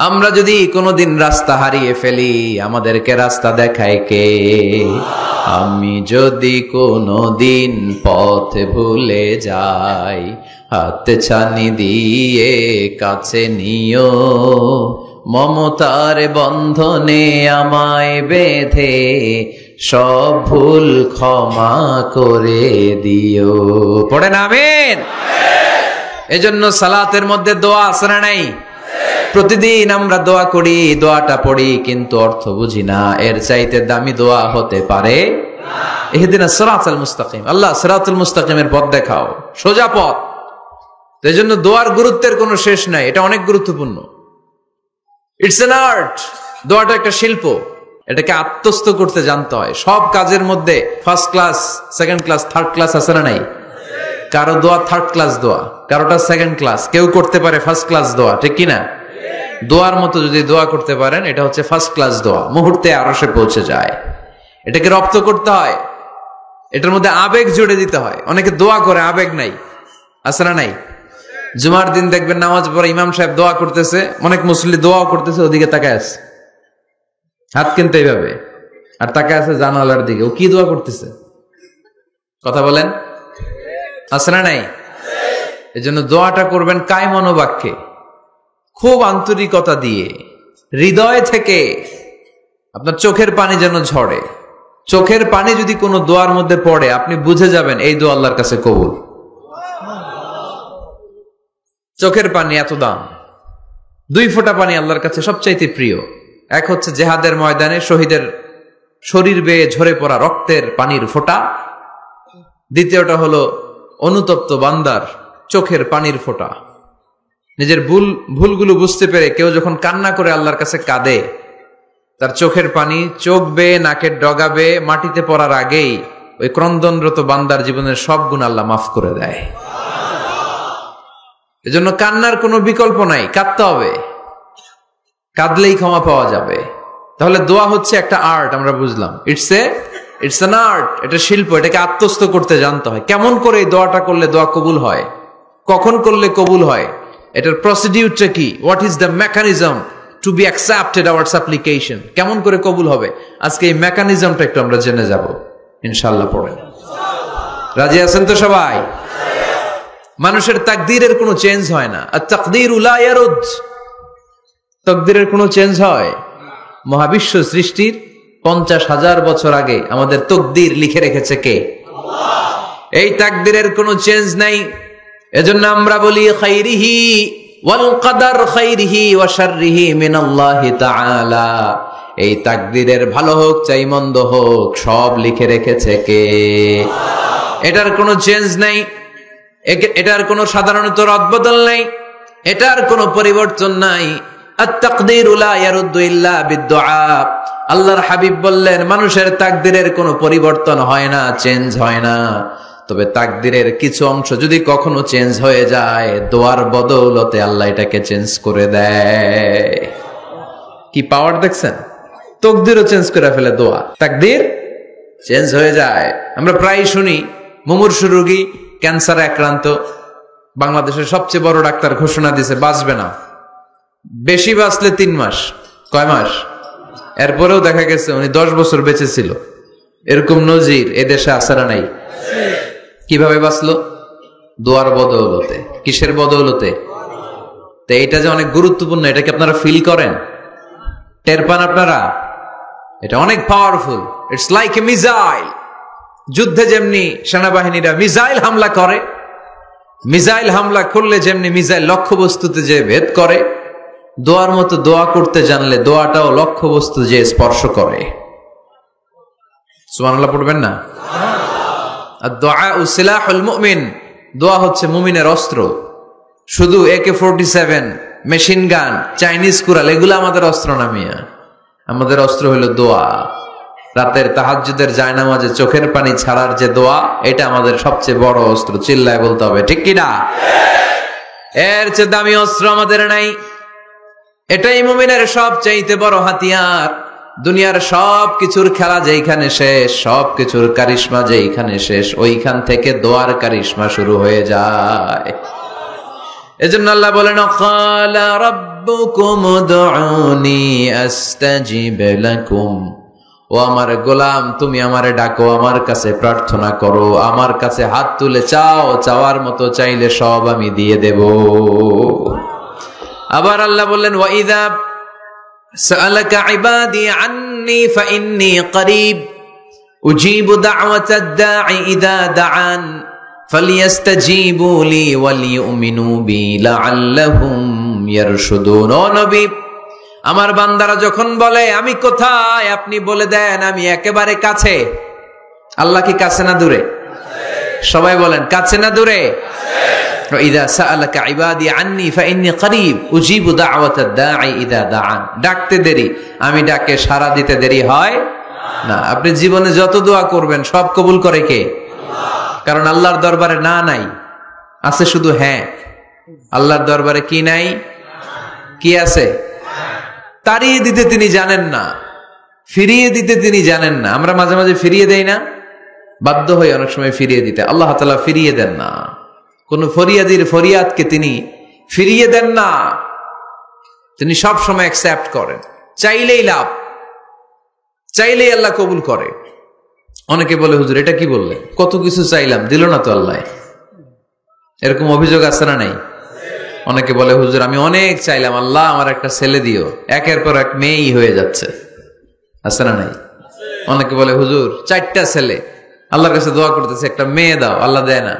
আমরা যদি কোনোদিন রাস্তা হারিয়ে ফেলি, আমাদেরকে রাস্তা দেখায় কে? আমি যদি কোনোদিন পথ ভুলে যাই, হাতে ছানি দিয়ে কাছে নিও, মমতার বন্ধনে আমায় বেঁধে সব ভুল ক্ষমা করে দিও। পড়েন আমিন। এজন্য সালাতের মধ্যে দোয়া আছে না নাই? প্রতিদিন আমরা দোয়া করি, দোয়াটা পড়ি, কিন্তু অর্থ বুঝি না। এর চাইতে দামি দোয়া হতে পারে ইহদিনাস সিরাতাল মুস্তাকিম, আল্লাহ সিরাতুল মুস্তাকিমের পথ দেখাও, সোজা পথ। এই জন্য দোয়ার গুরুত্বের কোনো শেষ নাই, এটা অনেক গুরুত্বপূর্ণ। ইটস অ্যান আর্ট, দোয়াটা একটা শিল্প, এটাকে আত্মস্থ করতে জানতে হয়। সব কাজের মধ্যে first class, second class, third class আছে না নাই? কারো দোয়া থার্ড ক্লাস দোয়া, কারোটা সেকেন্ড ক্লাস, কেউ করতে পারে ফার্স্ট ক্লাস দোয়া, ঠিক কিনা? দোয়ার মতো যদি দোয়া করতে পারেন, এটা হচ্ছে ফার্স্ট ক্লাস দোয়া, মুহূর্তে আরশে পৌঁছে যায়। এটাকে রপ্ত করতে হয়, এটার মধ্যে আবেগ জুড়ে দিতে হয়। অনেকে দোয়া করে আবেগ নাই, আছে না নাই? জুমার দিন দেখবেন নামাজ পড়ে ইমাম সাহেব দোয়া করতেছে, অনেক মুসল্লি দোয়াও করতেছে, ওদিকে তাকায় আছে, হাত কিন্তু এইভাবে, আর তাকায় আছে জানালার দিকে, ও কি দোয়া করতেছে? কথা বলেন, আছে না নাই? এই জন্য দোয়াটা করবেন কায় মনোবাক্যে, খুব আন্তরিকতা দিয়ে, হৃদয় থেকে। আপনার চোখের পানি যেন ঝরে। চোখের পানি যদি কোনো দোয়ার মধ্যে পড়ে, আপনি বুঝে যাবেন এই দোয়া আল্লাহর কাছে কবুল। চোখের পানি এত দাম। দুই ফোঁটা পানি আল্লাহর কাছে সবচাইতে প্রিয়। এক হচ্ছে জেহাদের ময়দানে শহীদের শরীর বেয়ে ঝরে পড়া রক্তের পানির ফোঁটা, দ্বিতীয়টা হলো অনুতপ্ত বান্দার চোখের পানির ফোঁটা। নিজের ভুলগুলো বুঝতে পেরে কেউ যখন কান্না করে আল্লাহর কাছে কাঁদে, তার চোখের পানি চোখ বেয়ে নাকের ডগা বেয়ে মাটিতে পড়ার আগেই ওই ক্রন্দনরত বান্দার জীবনের সব গুণ আল্লাহ মাফ করে দেয়। এজন্য কান্নার কোনো বিকল্প নাই, কাঁদতে হবে, কাঁদলেই ক্ষমা পাওয়া যাবে। তাহলে দোয়া হচ্ছে একটা আর্ট, আমরা বুঝলাম। ইটস অ্যান আর্ট, এটা শিল্প, এটাকে আত্মস্থ করতে জানতে হয়। কেমন করে এই দোয়াটা করলে দোয়া কবুল হয়, কখন করলে কবুল হয়, এটার প্রসিডিউরটা কি, what is the mechanism two be accepted hour সাপ্লিকেশন, কেমন করে কবুল হবে, আজকে এই মেকানিজমটা একটু আমরা জেনে যাব ইনশাআল্লাহ। পড়েন, রাজি আছেন তো সবাই? মানুষের তাকদীরের কোনো চেঞ্জ হয় না। আর তাকদীরু লা ইয়ারুদ, তাকদীরের কোনো চেঞ্জ হয়? মহাবিশ্ব সৃষ্টির 50,000 বছর আগে আমাদের তাকদীর লিখে রেখেছে কে? আল্লাহ। এই তাকদীরের কোনো চেঞ্জ নাই। এজন্য আমরা বলি খাইরিহি ওয়াল কদর খাইরিহি ওয়া শাররিহি মিনাল্লাহি তাআলা। এই তাকদীরের ভালো হোক চাই মন্দ হোক সব লিখে রেখেছে কে? এটার কোনো চেঞ্জ নাই, এটার কোনো সাধারণত রদবদল নাই, এটার কোনো পরিবর্তন নাই। আত-তাকদীরু লা ইয়ারুদ্দু ইল্লা বিদ-দুআ। আল্লাহর হাবিব বললেন মানুষের তাকদীরের কোনো পরিবর্তন হয় না, চেঞ্জ হয় না। তবে তাকদীরের কিছু অংশ যদি কখনো চেঞ্জ হয়ে যায়, দোয়ার বদৌলতে আল্লাহ এটাকে চেঞ্জ করে দেয়। কি পাওয়ার দেখছেন? তাকদীরও চেঞ্জ করে ফেলে দোয়া, তাকদীর চেঞ্জ হয়ে যায়। আমরা প্রায় শুনি মুমূর্ষু রোগী, ক্যান্সারে আক্রান্ত, বাংলাদেশের সবচেয়ে বড় ডাক্তার ঘোষণা দিয়েছে বাঁচবে না, বেশি বাঁচলে 3 মাস। কয় মাস? এরপরেও দেখা গেছে উনি 10 বছর বেঁচে ছিল। এরকম নজির এদেশে আছে না নাই? কিভাবে বাঁচলো? দোয়ার বদৌলতে। কিসের বদৌলতে? তো এটা যে অনেক গুরুত্বপূর্ণ, এটা কি আপনারা ফিল করেন, টের পান আপনারা? এটা অনেক powerful. It's like a missile. যুদ্ধে যেমনি সেনাবাহিনীরা মিসাইল হামলা করে, মিসাইল হামলা করলে যেমনি মিসাইল লক্ষ্যবস্তুতে যে ভেদ করে, দোয়ার মতো দোয়া করতে জানলে দোয়াটাও লক্ষ্যবস্তু যে স্পর্শ করে। সুবহানাল্লাহ পড়বেন না? আর-দুআ সিলাহুল মুমিন, দোয়া হচ্ছে মুমিনের অস্ত্র। শুধু AK-47, machine gun, Chinese Corel এগুলো আমাদের অস্ত্র না মিয়া। আমাদের অস্ত্র হলো দোয়া। রাতের তাহাজ্জুদের জায়নামাজে চোখের পানি ছাড়ার যে দোয়া, এটা আমাদের সবচেয়ে বড় অস্ত্র। চিল্লায় বলতে হবে ঠিক কি না? এর চেয়ে দামি অস্ত্র আমাদের নাই। এটাই মুমিনের সবচাইতে বড় হাতিয়ার। দুনিয়ার সব কিছুর খেলা যেইখানে শেষ, সব কিছুর কারিশমা যেইখানে শেষ, ওইখান থেকে দোয়ার কারিশমা শুরু হয়ে যায়। এজন্য আল্লাহ বলেন ক্বালা রাব্বুকুম উদউনি আস্তাজিব লাকুম। ও আমার গোলাম, তুমি আমারে ডাকো, আমার কাছে প্রার্থনা করো, আমার কাছে হাত তুলে চাও, চাওয়ার মতো চাইলে সব আমি দিয়ে দেব। আবার আল্লাহ বললেন ওয়া ইযা সাআলাকা ইবাদি আন্নী ফাইন্নী করিব উজিবু দাওয়াতাদ দাঈ ইযা দাআন ফালিয়াস্তাজিবু লি ওয়ালিউমিনু বি লাআল্লাহুম ইয়ারশুদুন। ও নবী, আমার বান্দারা যখন বলে আমি কোথায়, আপনি বলে দেন আমি একেবারে কাছে। আল্লাহ কি কাছে না দূরে? সবাই বলেন কাছে না দূরে? ইযা সাআলাকা ইবাদি আন্নী ফাইন্নী করিব উজিবু দাওয়াতাদ দাঈ ইযা দাআন। ডাকতে দেরি, আমি ডাকে সাড়া দিতে দেরি হয় না। আপনি জীবনে যত দোয়া করবেন সব কবুল করে কে? আল্লাহ। কারণ আল্লাহর দরবারে না নাই, আছে শুধু হ্যাঁ। আল্লাহর দরবারে কি নাই? কি আছে? তাড়িয়ে দিতে তিনি জানেন না, ফিরিয়ে দিতে তিনি জানেন না। আমরা মাঝে মাঝে ফিরিয়ে দেই না, বাধ্য হই অনেক সময় ফিরিয়ে দিতে। আল্লাহ তাআলা ফিরিয়ে দেন না, কোন ফরিয়াদির ফরিয়াদকে তিনি ফিরিয়ে দেন না। তিনি সব সময় অ্যাকসেপ্ট করেন। চাইলেই লাভ, চাইলেই আল্লাহ কবুল করে। অনেকে বলে হুজুর এটা কি বললেন, কত কিছু চাইলাম দিল না তো আল্লাহ। এরকম অভিযোগ আছে না নাই? অনেকে বলে হুজুর আমি অনেক চাইলাম, আল্লাহ আমার একটা ছেলে দিও, একের পর এক মেয়েই হয়ে যাচ্ছে। আছে না নাই? অনেকে বলে হুজুর 4টা ছেলে, আল্লাহর কাছে দোয়া করতেছে একটা মেয়ে দাও, আল্লাহ দেয় না।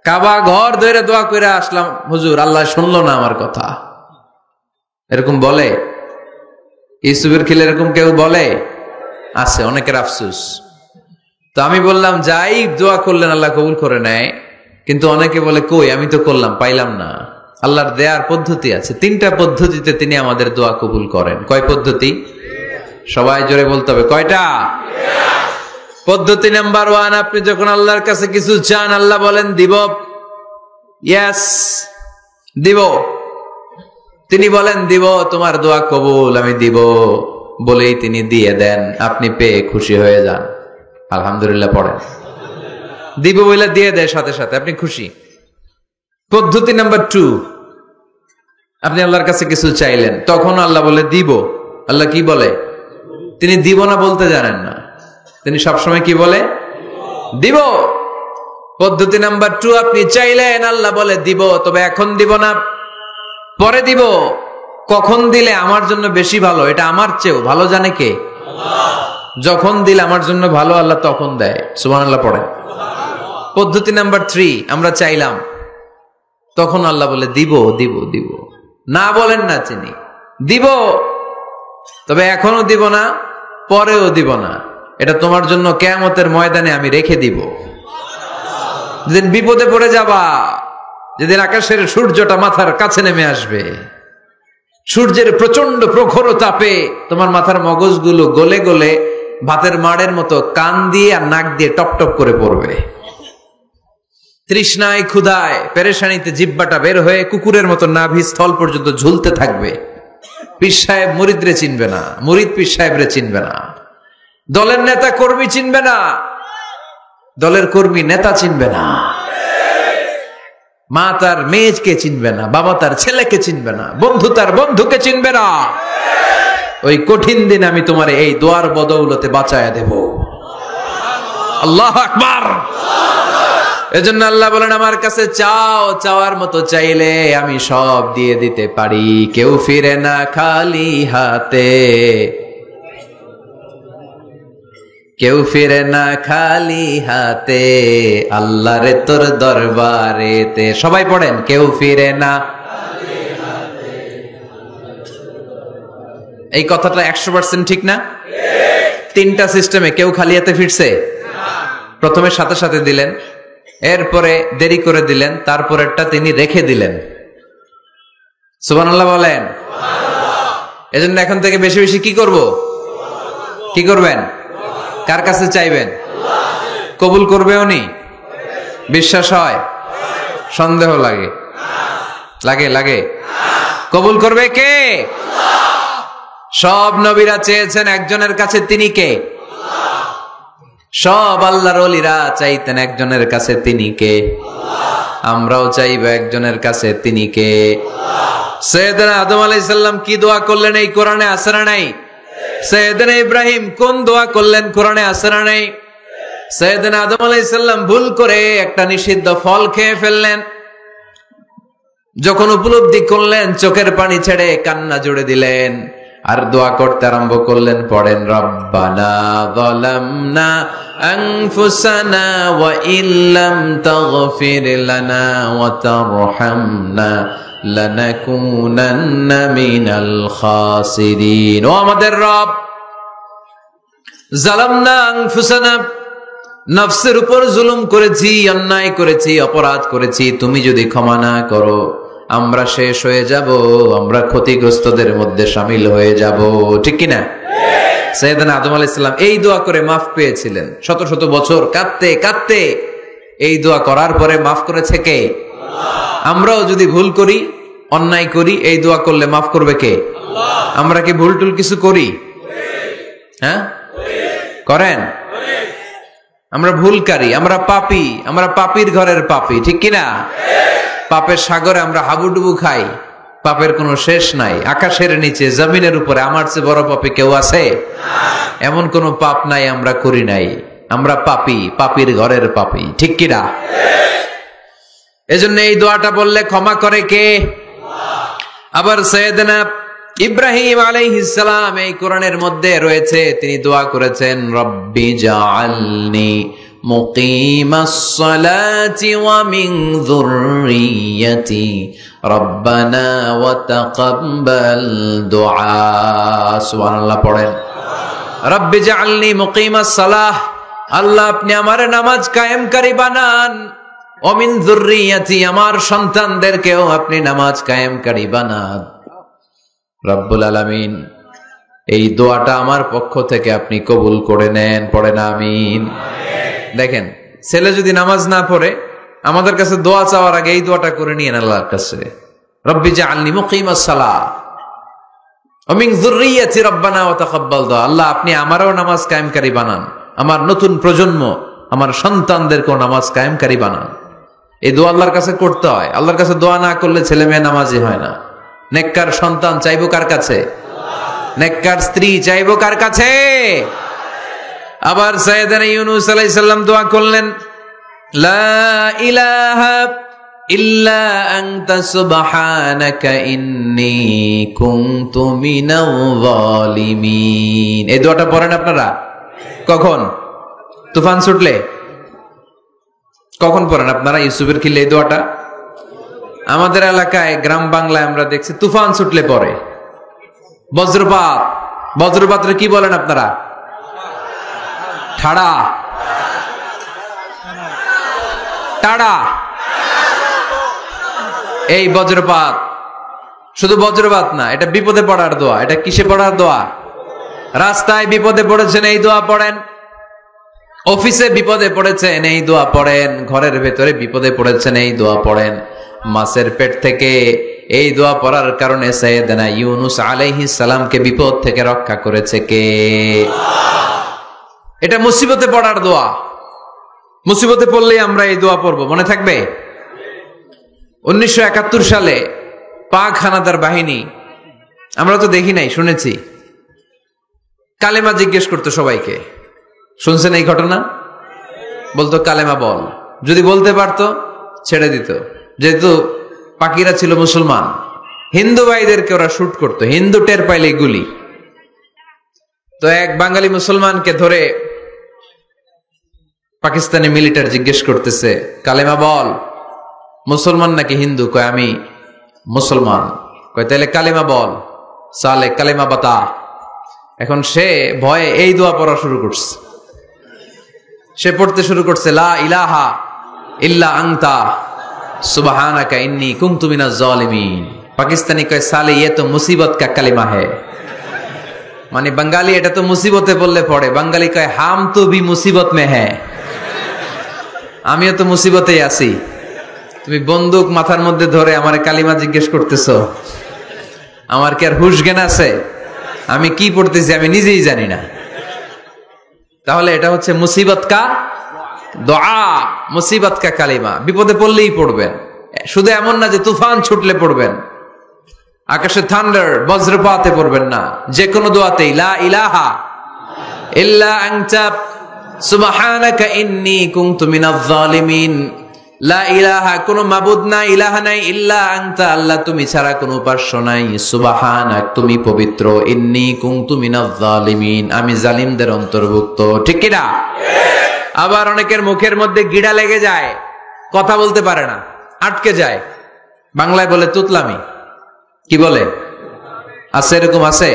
কাবা ঘর ধরে দোয়া করে আসলাম হুজুর, আল্লাহ শুনলো না আমার কথা। এরকম বলে? ইউসুফের খিলে এরকম কেউ বলে? আছে, অনেকের আফসোস। তো আমি বললাম যাই দোয়া করলেন আল্লাহ কবুল করে নেয়, কিন্তু অনেকে বলে কই আমি তো করলাম পাইলাম না। আল্লাহর দেয়ার পদ্ধতি আছে, 3টা পদ্ধতিতে তিনি আমাদের দোয়া কবুল করেন। কয় পদ্ধতি? সবাই জোরে বলতে হবে, কয়টা? পদ্ধতি নাম্বার 1, আপনি যখন আল্লাহর কাছে কিছু চান আল্লাহ বলেন দিব, ইয়েস দিব। তিনি বলেন দিব, তোমার দোয়া কবুল, আমি দিব বলেই তিনি দিয়ে দেন। আপনি পেয়ে খুশি হয়ে যান, আলহামদুলিল্লাহ পড়েন। দিব বলে দিয়ে দেয় সাথে সাথে, আপনি খুশি। পদ্ধতি নাম্বার 2, আপনি আল্লাহর কাছে কিছু চাইলেন, তখন আল্লাহ বলে দিব। আল্লাহ কি বলে? তিনি দিব না বলতে জানেন না, তিনি সবসময় কি বলে? দিব। পদ্ধতি নাম্বার 2, আপনি চাইলেন আল্লাহ বলে দিব, তবে এখন দিব না, পরে দিব। কখন দিলে আমার জন্য বেশি ভালো, এটা আমার চেয়েও ভালো জানে কে? যখন দিলে আমার জন্য ভালো আল্লাহ তখন দেয়। সুবহানাল্লাহ পড়ে। পদ্ধতি নাম্বার 3, আমরা চাইলাম, তখন আল্লাহ বলে দিব দিব দিব, না বলেন না চিনি, দিব, তবে এখনো দিব না, পরেও দিব না, এটা তোমার জন্য কিয়ামতের ময়দানে আমি রেখে দিব। যেদিন বিপদে পড়ে যাবা, যেদিন আকাশের সূর্যটা মাথার কাছে নেমে আসবে, সূর্যের প্রচন্ড প্রখর তাপে তোমার মাথার মগজগুলো গলে গলে ভাতের মাড়ের মতো কান দিয়ে আর নাক দিয়ে টপ টপ করে পড়বে। তৃষ্ণায় ক্ষুধায় পেরেশানিতে জিহ্বাটা বের হয়ে কুকুরের মতো নাভি স্থল পর্যন্ত ঝুলতে থাকবে। পীর সাহেব মুরিদরে চিনবে না, মুরিদ পীর সাহেবরে চিনবে না, দলের নেতা কর্মী চিনবে না, দলের কর্মী নেতা চিনবে না, মা তার মেয়েকে চিনবে না, বাবা তার ছেলেকে চিনবে না, বন্ধু তার বন্ধুকে চিনবে না। ওই কঠিন দিন আমি তোমার এই দোয়ার বদৌলতে বাঁচায়া দেব। আল্লাহু আকবার। এজন্য আল্লাহ বলেন আমার কাছে চাও, চাওয়ার মতো চাইলে আমি সব দিয়ে দিতে পারি। কেউ ফিরে না খালি হাতে, কেউ ফিরে না খালি হাতে, আল্লাহরে তোর দরবারেতে। সবাই পড়েন, কেউ ফিরে না। এই কথাটা 100% ঠিক না? 3টা সিস্টেমে কেউ খালি হাতে ফিরছে? প্রথমে সাথে সাথে দিলেন, এরপরে দেরি করে দিলেন, তারপরেরটা তিনি রেখে দিলেন। সুবহানাল্লাহ বলেন। এজন্য এখন থেকে বেশি বেশি কি করব? কি করবেন? কার কাছে চাইবেন? কবুল করবে উনি? বিশ্বাস হয়? সন্দেহ লাগে? লাগে লাগে? কবুল করবে কে? সব নবীরা চেয়েছেন একজনের কাছে, তিনি কে? সব আল্লাহর ওলিরা চাইতেন একজনের কাছে, তিনি কে? আমরাও চাইব একজনের কাছে, তিনি কে? সাইয়েদনা আদম আলাইহিস সালাম কি দোয়া করলেন এই কোরআনে আছে না নাই? সাইয়েদনা ইব্রাহিম কোন দোয়া করলেন কোরআনে আছে না নাই? সাইয়েদনা আদম আলাইহিস সালাম ভুল করে একটা নিষিদ্ধ ফল খেয়ে ফেললেন, যখন উপলব্ধি করলেন চোখের পানি ছেড়ে কান্না জুড়ে দিলেন আর দোয়া করতে আরম্ভ করলেন। পড়েন, রব্বানা যালামনা আনফুসানা ওয়া ইল্লাম তাগফির লানা ওয়া তারহামনা লানাকুনান্না মিনাল খাসিরিন। ও আমাদের রব, যালামনা আনফুসানা, নফসের উপর জুলুম করেছি, অন্যায় করেছি, অপরাধ করেছি, তুমি যদি ক্ষমা না করো আমরা শেষ হয়ে যাব, আমরা ক্ষতিগ্রস্তদের মধ্যে শামিল হয়ে যাব। ঠিক কিনা? সাইয়েদনা আদম আলাইহিস সালাম এই দোয়া করে মাফ পেয়েছিলেন। শত শত বছর কাঁদতে কাঁদতে এই দোয়া করার পরে মাফ করেছে কে? আমরাও যদি ভুল করি, অন্যায় করি, এই দোয়া করলে মাফ করবে কে? আমরা কি ভুল টুল কিছু করি? হ্যাঁ করেন? আমরা ভুলকারী, আমরা পাপী, আমরা পাপীর ঘরের পাপী। ঠিক কিনা? পাপের সাগরে আমরা হাবুডুবু খাই, পাপের কোনো শেষ নাই। আকাশের নিচে জমিনের উপরে আমার চেয়ে বড় পাপী কেউ আছে? এমন কোনো পাপ নাই আমরা করি নাই। আমরা পাপী, পাপীর ঘরের পাপী। ঠিক কিনা? এজন্য এই দোয়াটা বললে ক্ষমা করে কে? আবার সাইয়েদনা ইব্রাহিম আলাইহিস সালাম এই কোরআনের মধ্যে রয়েছে, তিনি দোয়া করেছেন, রব্বি জাআলনি মুকিমাস সালাতি ওয়া মিন যুররিয়্যাতি রব্বানা ওয়া তাকাব্বাল দুআ। সুবহানাল্লাহ পড়েন। রব্বি জাআলনি মুকিমাস সালাহ, আল্লাহ আপনি আমার নামাজ কায়েমকারী বানান। ওয়া মিন যুররিয়্যাতি, আমার সন্তানদেরকেও আপনি নামাজ কায়েমকারী বানান। রব্বুল আলামিন এই দোয়াটা আমার পক্ষ থেকে আপনি কবুল করে নেন। পড়েন আমিন। দেখেন, ছেলে যদি নামাজ না পড়ে আমাদের কাছে দোয়া চাওয়ার আগে এই দোয়াটা করে নিয়েন আল্লাহর কাছে, রব্বি জাআলনি মুকিমাস সালাহ ওয়া মিন যুররিয়্যাতি রব্বানা ওয়া তাকাব্বাল দুআ। আল্লাহ আপনি আমারও নামাজ কায়েমকারী বানান, আমার নতুন প্রজন্ম, আমার সন্তানদেরকেও নামাজ কায়েমকারী বানান। এই দোয়া আল্লাহর কাছে করতে হয়। আল্লাহর কাছে দোয়া না করলে ছেলে মেয়ে নামাজি হয় না। নেককার সন্তান চাইবো কার কাছে? নেককার স্ত্রী চাইবো কার কাছে? আবার সাইয়েদনা ইউনূস আলাইহিস সালাম দোয়া করলেন, লা ইলাহা ইল্লা আনতা সুবহানাকা ইন্নী কুনতু মিনাল যালিমিন। এই দোয়াটা পড়েন আপনারা কখন? তুফান ছুটলে? কখন পড়েন আপনারা ইউসুফের খিলে এই দোয়াটা? আমাদের এলাকায় গ্রাম বাংলায় আমরা দেখছি তুফান ছুটলে পড়ে। বজ্রপাত, বজ্রপাতরে কি বলেন আপনারা? ঠাড়া, টাড়া। এই বজ্রপাত শুধু বজ্রপাত না, এটা বিপদে পড়ার দোয়া। এটা কিসে পড়ার দোয়া? রাস্তায় বিপদে পড়েছেন এই দোয়া পড়েন, অফিসে বিপদে পড়েছেন এই দোয়া পড়েন, ঘরের ভেতরে বিপদে পড়েছেন এই দোয়া পড়েন। মাছের পেট থেকে এই দোয়া পড়ার কারণে সাইয়েদনা ইউনূস আলাইহিস সালামকে বিপদ থেকে রক্ষা করেছে কে? এটা মুসিবতে পড়ার দোয়া। মুসিবতে পড়লেই আমরা এই দোয়া পড়বো, মনে থাকবে? 1971 সালে পাক হানাদার বাহিনী, আমরা তো দেখি নাই, শুনেছি, কালেমা জিজ্ঞেস করতো সবাইকে। শুনছেন এই ঘটনা? বলতো কালেমা বল, যদি বলতে পারতো ছেড়ে দিত। যেহেতু পাকিরা ছিল মুসলমান, হিন্দু ভাইদেরকে ওরা শুট করতো, হিন্দু টের পাইলে গুলি। তো এক বাঙালি মুসলমানকে ধরে পাকিস্তানি মিলিটারি জিজ্ঞেস করতেছে, কালেমা বল, মুসলমান নাকি হিন্দু? কয় আমি মুসলমান। কয় তাহলে কালেমা বল, সালে কালেমা বাতা। এখন সে ভয়ে এই দোয়া পড়া শুরু করছে। সে পড়তে শুরু করছে, লা ইলাহা ইল্লা আনতা সুবহানাকা ইন্নী কুনতু মিনাজ জালিমিন। পাকিস্তানি কয় সালে ये तो मुसीबत का कलिमा है। মানে বাঙালি এটা তো মুসিবতে বললে পড়ে, বাঙালি কয় হাম তো ভি মুসিবত মে হ্যায়, আমিও তো মুসিবতেই আছি। তুমি বন্দুক মাথার মধ্যে ধরে আমারে কালিমা জিজ্ঞেস করতেছো, আমার কি আর হুশ জ্ঞান আছে? আমি কি পড়তেছি আমি নিজেই জানি না। তাহলে এটা হচ্ছে মুসিবত কা দোয়া, মুসিবত কা কালিমা। বিপদে পড়লেই পড়বেন, শুধু এমন না যে তুফান ছুটলে পড়বেন, আকাশে থান্ডার বজ্রপাতে পড়বেন না। যে কোনো দোয়াতেই লা ইলাহা ইল্লা আনতা সুবহানাকা ইন্নী কুনতু মিনাজ জালিমিন। লা ইলাহা, কোনো মাবুদ নাই, ইলাহা নাই, ইল্লা আনতা, আল্লাহ তুমি ছাড়া কোনো উপাস্য নাই, সুবহানাক, তুমি পবিত্র, ইন্নী কুনতু মিনাজ জালিমিন, আমি জালিমদের অন্তর্ভুক্ত। ঠিক কি না? আবার অনেকের মুখের মধ্যে গিড়া লেগে যায়, কথা বলতে পারে না, আটকে যায়। বাংলায় বলে তুতলামি। কি বলে? আছে, এরকম আছে।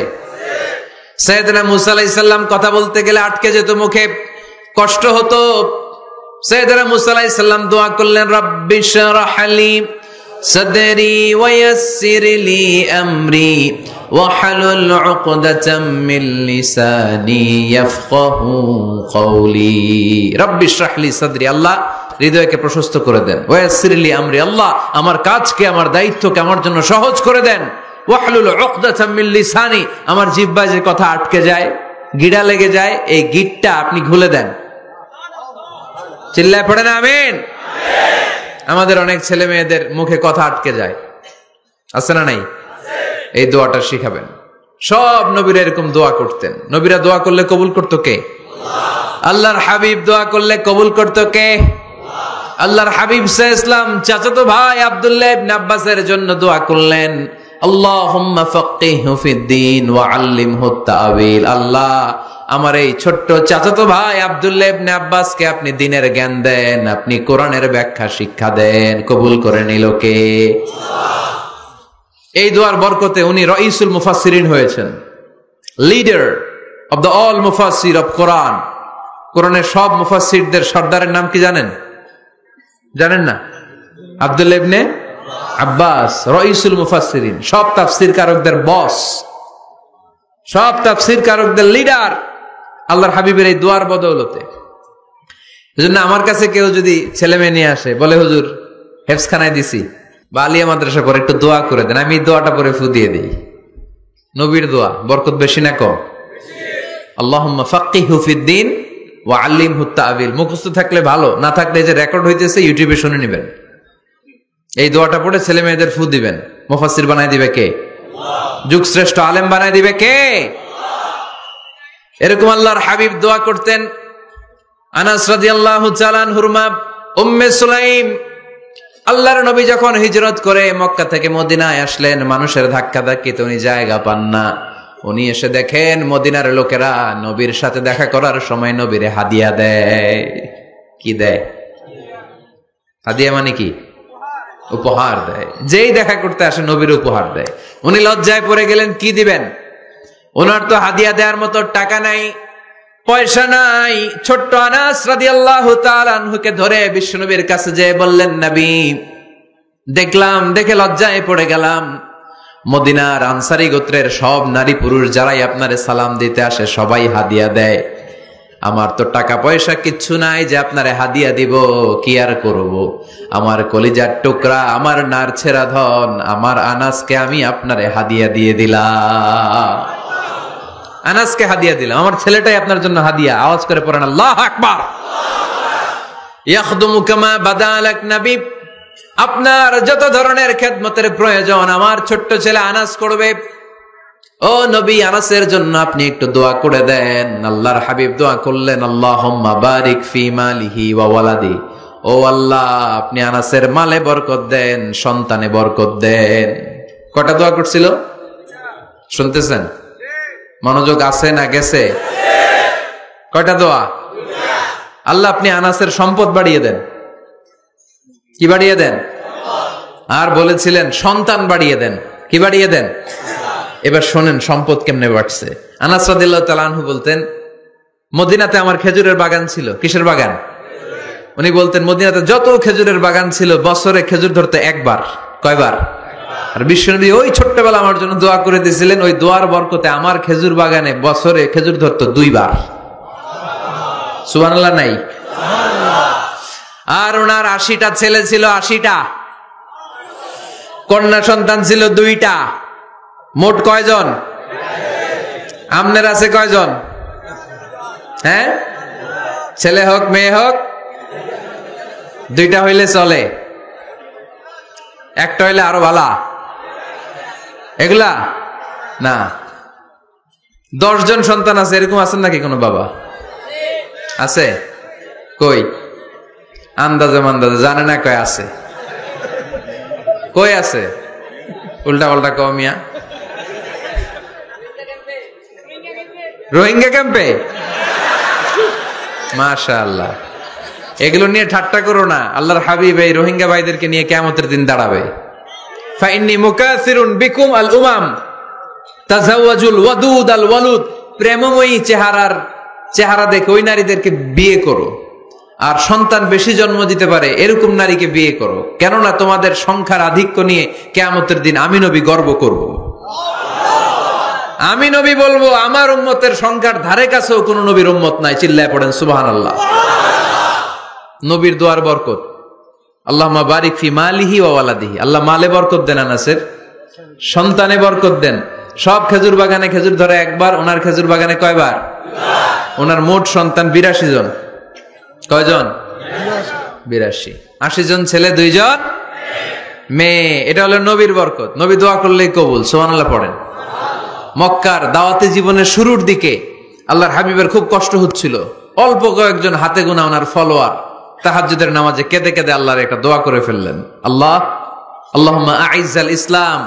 সাইয়েদনা মুসা আলাইহিস সালাম কথা বলতে গেলে আটকে যেত, মুখে কষ্ট হতো। সাইয়েদনা মুসা আলাইহিস সালাম দোয়া করলেন, রাব্বি শরহ লি সাদরি ওয়া ইয়াসসির লি আমরি ওয়াহলুল উকদাতাম মিন লিসানি ইয়াফকাহু কওলি। রাব্বি শরহ লি সাদরি, আল্লাহ হৃদয়কে প্রশস্ত করে দেন। ওয়া ইয়াসসির লি আমরি, আল্লাহ আমার কাজকে, আমার দায়িত্বকে আমার জন্য সহজ করে দেন। ওয়াহলুল উকদাতাম মিন লিসানি, আমার জিহ্বায় যে কথা আটকে যায়, গিড়া লেগে যায়, এই গিটটা আপনি খুলে দেন। চিল্লায় পড়েন আমিন। আমাদের অনেক ছেলে মেয়েদের মুখে কথা আটকে যায়, আছে না নাই? এই দোয়াটা শিখাবেন। সব নবীরা এরকম দোয়া করতেন। নবীরা দোয়া করলে কবুল করতো কে? আল্লাহর হাবিব দোয়া করলে কবুল করতো কে? আল্লাহর হাবিব সাল্লাল্লাহু আলাইহি ওয়াসাল্লাম চাচাতো ভাই আব্দুল্লাহ ইবনে আব্বাসের জন্য দোয়া করলেন, আল্লাহুম্মা ফাক্কিহহু ফিদ্দীন ওয়া আল্লিমহু তা'ওয়িল। আল্লাহ, আমার এই ছোট্ট চাচাতো ভাই আব্দুল্লাহ ইবনে আব্বাসকে আপনি দ্বীনের জ্ঞান দেন, আপনি কোরআনের ব্যাখ্যা শিক্ষা দেন। কবুল করে নিল কে? এই দোয়ার বরকতে উনি রাইসুল মুফাসসিরিন হয়েছেন, লিডার অফ দ্য অল মুফাসসির অফ কোরআন। কোরআনের সব মুফাসসিরদের সর্দারের নাম কি জানেন? জানেন না? আব্দুল্লাহ ইবনে আব্বাস রাইসুল মুফাসসিরিন, সব তাফসীর কারকদের বস, সব তাফসীর কারকদের লিডার আল্লাহর হাবিবের এই দোয়ার বদৌলতে। এজন্য আমার কাছে কেউ যদি ছেলে মেয়ে নিয়ে আসে, বলে হুজুর হেফজখানায় দিছি বা আলিয়া মাদ্রাসা পরে একটু দোয়া করে দেন, আমি দোয়াটা পরে ফু দিয়ে দিই। নবীর দোয়া বরকত বেশি না কম? আল্লাহুম্মা ফাক্কিহহু ফিদ্দীন ওয়া আল্লিমহু তা'ওয়িল। মুখস্থ থাকলে ভালো, না থাকলে যে রেকর্ড হইতেছে ইউটিউবে শুনে নেবেন। এই দোয়াটা পড়ে ছেলে মেয়েদের ফু দিবেন। মুফাসসির বানাই দিবে কে? যুগ শ্রেষ্ঠ আলেম বানাই দিবে কে? এরকম আল্লাহর হাবিব দোয়া করতেন। আনাস রাদিয়াল্লাহু তাআলা আনহুর মা উম্মে সুলাইম, আল্লাহর নবী যখন হিজরত করে মক্কা থেকে মদিনায় আসলেন, মানুষের ধাক্কাধাক্কিতে উনি জায়গা পান না। উনি এসে দেখেন মদিনার লোকেরা নবীর সাথে দেখা করার সময় নবীরে হাদিয়া দেয়। কি দেয়? হাদিয়া মানে কি? উপহার দেয়। যেই দেখা করতে আসে নবীর উপহার দেয়। উনি লজ্জায় পড়ে গেলেন, কি দিবেন? ওনার তো হাদিয়া দেওয়ার মতো টাকা নাই, পয়সা নাই। ছোট্ট আনাস রাদিয়াল্লাহু তাআলা আনহুকে ধরে বিশ্বনবীর কাছে যেয়ে বললেন, নবী, দেখলাম, দেখে লজ্জায় পড়ে গেলাম, মদিনার আনসারী গোত্রের সব নারী পুরুষ যারাই আপনারে সালাম দিতে আসে সবাই হাদিয়া দেয়। আমার তো টাকা পয়সা কিচ্ছু নাই যে আপনারে হাদিয়া দিব, কি আর করব। আমার কলিজার টুকরা, আমার নারছেরা ধন, আমার আনাসকে আমি আপনারে হাদিয়া দিয়ে দিলাম। আনাসকে হাদিয়া দিলাম, আমার ছেলেটাই আপনার জন্য হাদিয়া। আওয়াজ করে পড়েন আল্লাহু আকবার। ইয়াখদুমু কামা বাদালাক নবী, আপনার যত ধরনের খেদমতের প্রয়োজন আমার ছোট্ট ছেলে আনাস করবে। ও নবী, আনাসের জন্য আপনি একটু দোয়া করে দেন। আল্লাহর হাবিব দোয়া করলেন, আল্লাহুম্মা বারিক ফি মালিহি ওয়া ওয়ালাদি। ও আল্লাহ, আপনি আনাসের মালে বরকত দেন, সন্তানে বরকত দেন। কয়টা দোয়া করছিল শুনতেছেন? মনোযোগ আছে না গেছে? কয়টা দোয়া? আল্লাহ, আপনি আনাসের সম্পদ বাড়িয়ে দেন। কি বাড়িয়ে দেন? আর বলেছিলেন সন্তান বাড়িয়ে দেন। কি বাড়িয়ে দেন? এবার শোনেন সম্পদ কেমনে বাড়ছে। আনাস রাদিয়াল্লাহু তাআলা আনহু বলতেন, মদিনাতে আমার খেজুরের বাগান ছিল। কিসের বাগান? উনি বলতেন মদিনাতে যত খেজুরের বাগান ছিল বছরে খেজুর ধরতে একবার। কয়বার? আর বিশ্বনবী ওই ছোট্টবেলা আমার জন্য দোয়া করে দিয়েছিলেন, ওই দোয়ার বরকতে আমার খেজুর বাগানে বছরে খেজুর ধরতো 2 বার। সুবহানাল্লাহ নাই? আর ওনার 80টা ছেলে ছিল, 80টা। কন্যা সন্তান ছিল 2টা। মোট কয়জন? আমনের আছে কয়জন? হ্যাঁ, ছেলে হোক মেয়ে হোক 2টা হইলে চলে, একটা হইলে আরো ভালো। এগুলা না, 10 জন সন্তান আছে, এরকম আছেন নাকি কোনো বাবা? আছে? কই? আন্দাজে মান্দাজে জানে না কয় আছে। কই আছে? উল্টা পাল্টা কমিয়া রোহিঙ্গা ক্যাম্পে। মাশাআল্লাহ, এগুলো নিয়ে ঠাট্টা করো না। আল্লাহর হাবিব এই রোহিঙ্গা ভাইদেরকে নিয়ে কিয়ামতের দিন দাঁড়াবে। ফাইন্নী মুকাসিরুন বিকুম আল উমাম তাজাওয়াজুল ওয়াদুদ আল ওয়ালুদ। প্রেমময়ী চেহারা দেখে ওই নারীদেরকে বিয়ে করো, আর সন্তান বেশি জন্ম দিতে পারে এরকম নারীকে বিয়ে করো। কেননা তোমাদের সংখ্যার আধিক্য নিয়ে কিয়ামতের দিন আমি নবী গর্ব করব। আমি নবী বলবো আমার উম্মতের সংখ্যার ধারে কাছেও কোন নবীর উম্মত নাই। চিল্লায় পড়েন সুবহানাল্লাহ। নবীর দোয়ার বরকত। আল্লাহুম্মা বারিক ফি মালিহি ওয়া ওয়ালাদিহি। আল্লাহ মালে বরকত দেন, আনাসের সন্তানে বরকত দেন। সব খেজুর বাগানে খেজুর ধরে একবার, ওনার খেজুর বাগানে কয়বার? ওনার মোট সন্তান 82 জন। কয়জন? 82। 80 জন ছেলে, 2 জন মেয়ে। এটা হলো নবীর বরকত। নবী দোয়া করলেই কবুল। সুবহানাল্লাহ পড়েন। মক্কার দাওয়াতি জীবনের শুরুর দিকে আল্লাহর হাবিবের খুব কষ্ট হচ্ছিল। অল্প কয়েকজন হাতে গোনা ওনার ফলোয়ার তাহাজ্জুদের নামাজে কেঁদে কেঁদে আল্লাহর একটা দোয়া করে ফেললেন। আল্লাহুম্মা আইজ্জাল ইসলাম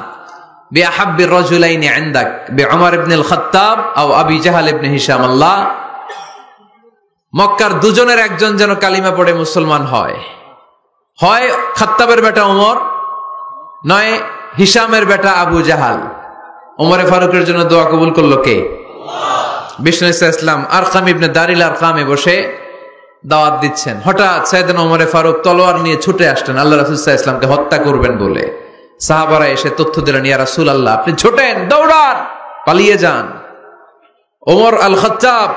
বিআহাব্বির রাজুলাইনি ইনদাক বিউমর ইবনে আল খাত্তাব আও আবি জাহল ইবনে হিশাম আল্লাহ, মক্কার দুজনের একজন যেন কালিমা পড়ে মুসলমান হয়, হয় খাত্তাবের বেটা ওমর, নয় হিশামের বেটা আবু জাহাল। ওমরে ফারুকের জন্য দোয়া কবুল করলো কে? বিষ্ণু ইসলাম আরকাম ইবনে দারিল আরকামে বসে দাওয়াত দিচ্ছেন। হঠাৎ সাইয়েদনা ওমরে ফারুক তলোয়ার নিয়ে ছুটে আসলেন আল্লাহ রাসূল সাল্লাল্লাহু আলাইহি ওয়াসাল্লামকে হত্যা করবেন বলে। সাহাবারা এসে তথ্য দিলেন, ইয়া রাসূলুল্লাহ, আপনি ছোটেন, দৌড়ান, পালিয়ে যান, ওমর আল খাত্তাব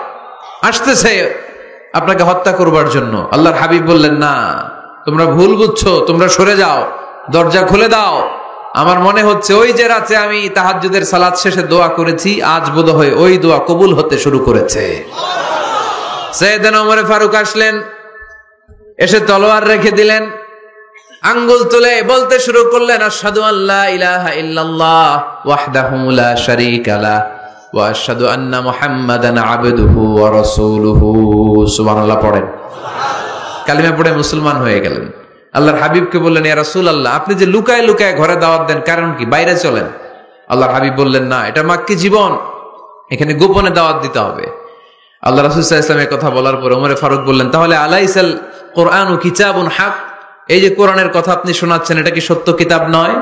আসতেছে আপনাকে হত্যা করবার জন্য। আল্লাহর হাবিব বললেন, না, তোমরা ভুল বুঝছো, তোমরা সরে যাও, দরজা খুলে দাও। আমার মনে হচ্ছে ওই যে রাতে আমি তাহাজ্জুদের সালাত শেষে দোয়া করেছি, আজ বোধহয় ওই দোয়া কবুল হতে শুরু করেছে। সাইয়েদনা ওমর ফারুক আসলেন, এসে তলোয়ার রেখে দিলেন, আঙ্গুল তুলে বলতে শুরু করলেন, আশহাদু আল্লা ইলাহা ইল্লাল্লাহ ওয়াহদাহু লা শারীকা লাহ ওয়া আশহাদু আন্না মুহাম্মাদান আবদুহু ওয়া রাসূলুহু। সুবহানাল্লাহ পড়েন। কালিমা পড়ে মুসলমান হয়ে গেলেন। আল্লাহর হাবিবকে বললেন, ইয়া রাসূলুল্লাহ, আপনি যে লুকায় লুকায় ঘরে দাওয়াত দেন, কারণ কি? বাইরে চলেন। আল্লাহর হাবিব বললেন, না, এটা মাক্কি জীবন, এখানে গোপনে দাওয়াত দিতে হবে। আল্লাহ রাসূল সাল্লাল্লাহু আলাইহি ওয়াসাল্লামের কথা বলার পর ওমর ফারুক বললেন, তাহলে আলাইসাল কোরআনু কিতাবুন হক, এই যে কোরআনের কথা আপনি শোনাচ্ছেন, এটা কি সত্য কিতাব নয়?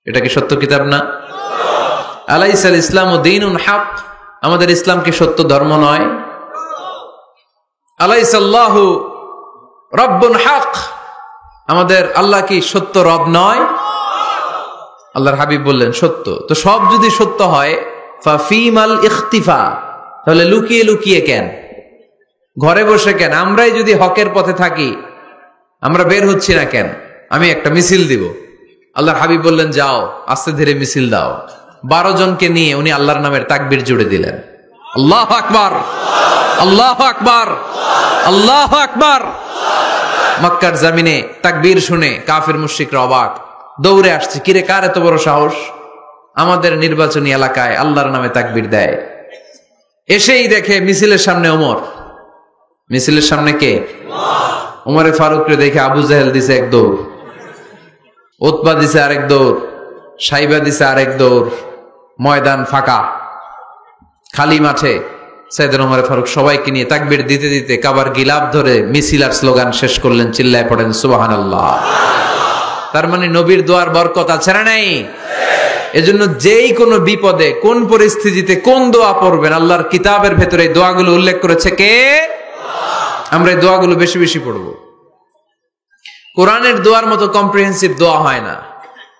এটা কি সত্য কিতাব না? আলাইসাল ইসলামু দীনুন হক, আমাদের ইসলাম কি সত্য ধর্ম নয়? আলাইসাল্লাহু রব্বুন হক, আমাদের আল্লাহ কি সত্য রব নয়? আল্লাহর হাবিব বললেন, সত্য। তো সব যদি সত্য হয়, ফাফিমাল ইখতিফা, তাহলে লুকিয়ে লুকিয়ে কেন, ঘরে বসে কেন? আমরাই যদি হকের পথে থাকি, আমরা বের হচ্ছি না কেন? আমি একটা মিছিল দিব। আল্লাহর হাবিব বললেন, যাও, আস্তে ধীরে মিছিল দাও। 12 জনকে নিয়ে উনি আল্লাহর নামের তাকবীর জুড়ে দিলেন। আল্লাহু আকবার, আল্লাহু আকবার, আল্লাহু আকবার। মক্কার জমিনে তাকবীর শুনে কাফির মুশরিকরা অবাক, দৌড়ে আসছে, কিরে, কার এত বড় সাহস আমাদের নির্বাচনী এলাকায় আল্লাহর নামে তাকবীর দেয়? এসেই দেখে মিছিলের সামনে ওমর। মিছিলের সামনে কে? ওমরে ফারুককে দেখে আবু জাহেল দিছে এক দৌড়, উতবা দিছে আরেক দৌড়, সাইবা দিছে আরেক দৌড়। ময়দান ফাঁকা, খালি মাঠে সাইয়েদনা ওমর ফারুক সবাইকে নিয়ে তাকবীর দিতে দিতে কাবার গিলাফ ধরে মিছিল আর স্লোগান শেষ করলেন। চিল্লায় পড়েন সুবহানাল্লাহ। তার মানে নবীর দোয়ার বরকত আছে না নাই? এজন্য যেই কোনো বিপদে, কোন পরিস্থিতিতে কোন দোয়া পড়বেন, আল্লাহর কিতাবের ভেতরে এই দোয়াগুলো উল্লেখ করেছে কে? আমরা এই দোয়াগুলো বেশি বেশি পড়ব। কোরআনের দোয়ার মতো কম্প্রিহেন্সিভ দোয়া হয় না।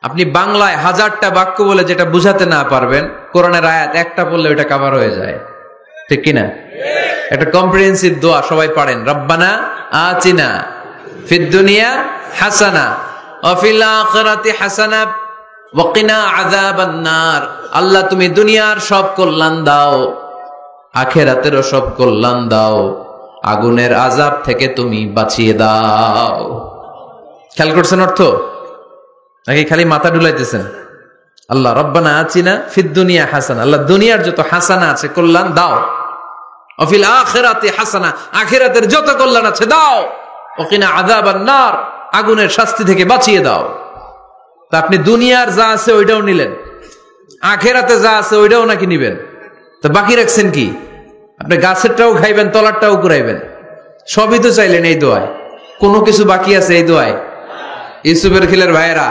আপনি বাংলায় 1000টা বাক্য বলে যেটা বুঝাতে না পারবেন, কোরআনের আয়াত একটা পড়লে ওটা কভার হয়ে যায়, ঠিক কিনা? একটা কম্প্রিহেন্সিভ দোয়া সবাই পড়েন, রব্বানা আতিনা ফিদ দুনিয়া হাসানা ওয়া ফিল আখিরাতি হাসানা ওয়া কিনা আযাবান নার। আল্লাহ, তুমি দুনিয়ার সব কল্যাণ দাও, আখিরাতেরও সব কল্যাণ দাও, আগুনের আযাব থেকে তুমি বাঁচিয়ে দাও। খেয়াল করছেন অর্থ নাকি খালি মাথা ডুলাইতেছেন? আল্লাহ রব্বানা আতিনা ফিদ দুনিয়া হাসানা, আল্লাহ দুনিয়ার যত হাসানা আছে কল্যাণ দাও, ওয়া ফিল আখিরাতি হাসানা, আখিরাতের যত কল্যাণ আছে দাও, ওয়া কিনা আযাবান নার, আগুনের শাস্তি থেকে বাঁচিয়ে দাও। তা আপনি দুনিয়ার যা আছে ওইটাও নিলেন, আখিরাতে যা আছে ওইটাও নাকি নিবেন, তো বাকি রাখছেন কি? আপনি গাছেরটাও খাইবেন, তলারটাও কুড়াইবেন, সবই তো চাইলেন এই দোয়ায়। কোনো কিছু বাকি আছে এই দোয়ায়? ইউসুফের খিলের ভাইয়েরা,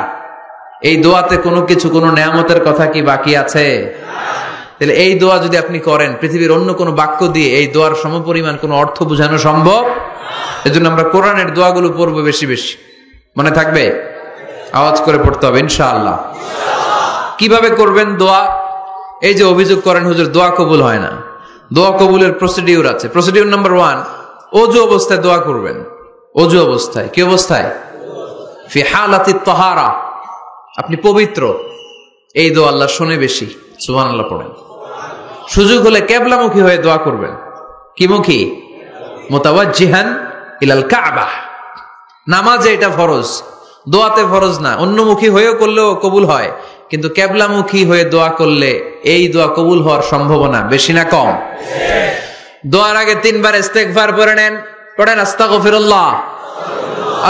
এই দোয়াতে কোনো কিছু, কোনো নেয়ামতের কথা কি বাকি আছে? তাহলে এই দোয়া যদি আপনি করেন, পৃথিবীর অন্য কোনো বাক্য দিয়ে এই দোয়ার সমপরিমাণ কোনো অর্থ বোঝানো সম্ভব? এজন্য আমরা কোরআনের দোয়াগুলো পড়বো বেশি বেশি। মনে থাকবে? আওয়াজ করে পড়তে হবে ইনশাআল্লাহ। কিভাবে করবেন দোয়া? এই যে অভিযোগ করেন হুজুর দোয়া কবুল হয় না, দোয়া কবুলের প্রসিডিউর আছে। প্রসিডিউর নাম্বার 1, ওযু অবস্থায় দোয়া করবেন। ওযু অবস্থায়, কি অবস্থায়? ফি হালাতিত তাহারা, আপনি পবিত্র, এই দোয়া আল্লাহ শুনে বেশি। সুবহানাল্লাহ পড়েন। সুযোগ হলে কিবলামুখী হয়ে দোয়া করবেন। কি মুখী? মুতাওয়াজ্জিহান ইলাল কাবা। নামাজে এটা ফরজ, দোয়াতে ফরজ না। অন্যমুখী হয়েও করলেও কবুল হয়, কিন্তু কিবলামুখী হয়ে দোয়া করলে এই দোয়া কবুল হওয়ার সম্ভাবনা বেশি না কম? দোয়ার আগে 3 বার ইস্তেগফার পড়ে নেন। পড়েন আস্তাগফিরুল্লাহ,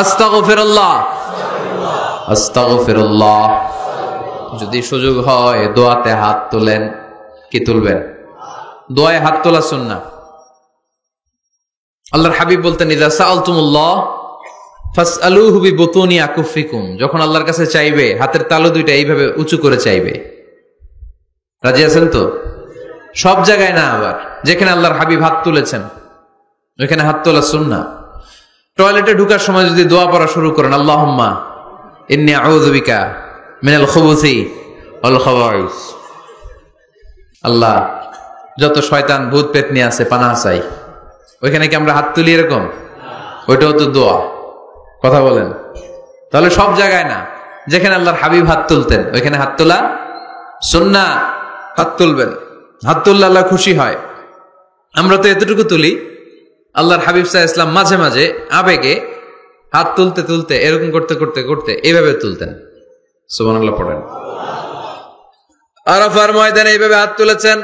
আস্তাগফিরুল্লাহ, আস্তাগফিরুল্লাহ, যদি সুযোগ হয় দোয়াতে হাত তোলেন। কি তুলবেন? দোয়ায় হাত তোলা সুন্নাহ। আল্লাহর হাবিব বলতেন, ইযা সাআলতুমুল্লাহ ফাসআলুহু বিবুতুনি আকুফিকুম। যখন আল্লাহর কাছে চাইবে হাতের তালু দুইটা এইভাবে উঁচু করে চাইবে। রাজি আছেন তো? সব জায়গায় না, আবার যেখানে আল্লাহর হাবিব হাত তুলেছেন ওইখানে হাত তোলা সুন্নাহ। টয়লেটে ঢোকার সময় যদি দোয়া পড়া শুরু করেন, আল্লাহুম্মা ইন্নী আউযু বিকা মিনাল খুবুসি ওয়াল খাবাইস, আল্লাহ যত শয়তান ভূত পেতনি আছে পানাহ চাই। ওইখানে কি আমরা হাত তুলি এরকম? ওইটাও তো দোয়া। কথা বলেন। তাহলে সব জায়গায় না, যেখানে আল্লাহর হাবিব হাত তুলতেন ওইখানে হাত তোলা সুন্নাহ। হাত তুলবেন, হাত তুললে আল্লাহ খুশি হয়। আমরা তো এতটুকু তুলি, আল্লাহর হাবিব সাল্লাল্লাহু আলাইহি ওয়াসাল্লাম মাঝে মাঝে আবেগে হাত তুলতে তুলতে এরকম করতে করতে করতে এইভাবে তুলতেন। সুবহানাল্লাহ পড়েন। আরাফার ময়দানে এইভাবে হাত তুলেছেন।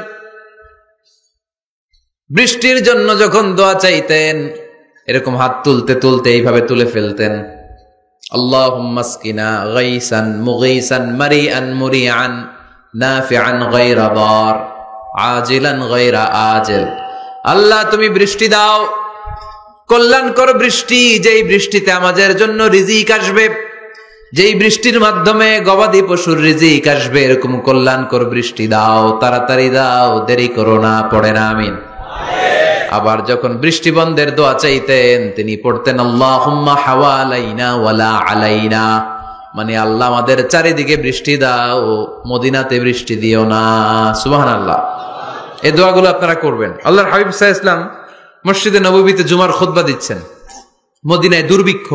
বৃষ্টির জন্য যখন দোয়া চাইতেন এরকম হাত তুলতে তুলতে এইভাবে তুলে ফেলতেন। আল্লাহুম্মা আসকিনা গাইসান মুগীসান মারিআন মুরিআন নাফিআন গায়রা দার আজিলান গায়রা আজিল। আল্লাহ তুমি বৃষ্টি দাও, কল্যাণকর বৃষ্টি, যেই বৃষ্টিতে আমাদের জন্য রিজিক আসবে, যেই বৃষ্টির মাধ্যমে গবাদি পশুর রিজিক আসবে, এরকম কল্যাণকর বৃষ্টি দাও, তাড়াতাড়ি দাও, দেরি করো না। পড়ে না আমিন। আবার যখন বৃষ্টি বন্ধের দোয়া চাইতেন তিনি পড়তেন আল্লাহুম্মা হাওয়ালাইনা ওয়ালা আলাইনা, মানে আল্লাহ আমাদের চারিদিকে বৃষ্টি দাও, মদিনাতে বৃষ্টি দিও না। সুবহানাল্লাহ। এই দোয়াগুলো আপনারা করবেন। আল্লাহর হাবিব সাল্লাল্লাহু আলাইহি ওয়াসাল্লাম মসজিদে নববীতে জুমার খুতবা দিচ্ছেন। মদিনায় দুর্ভিক্ষ,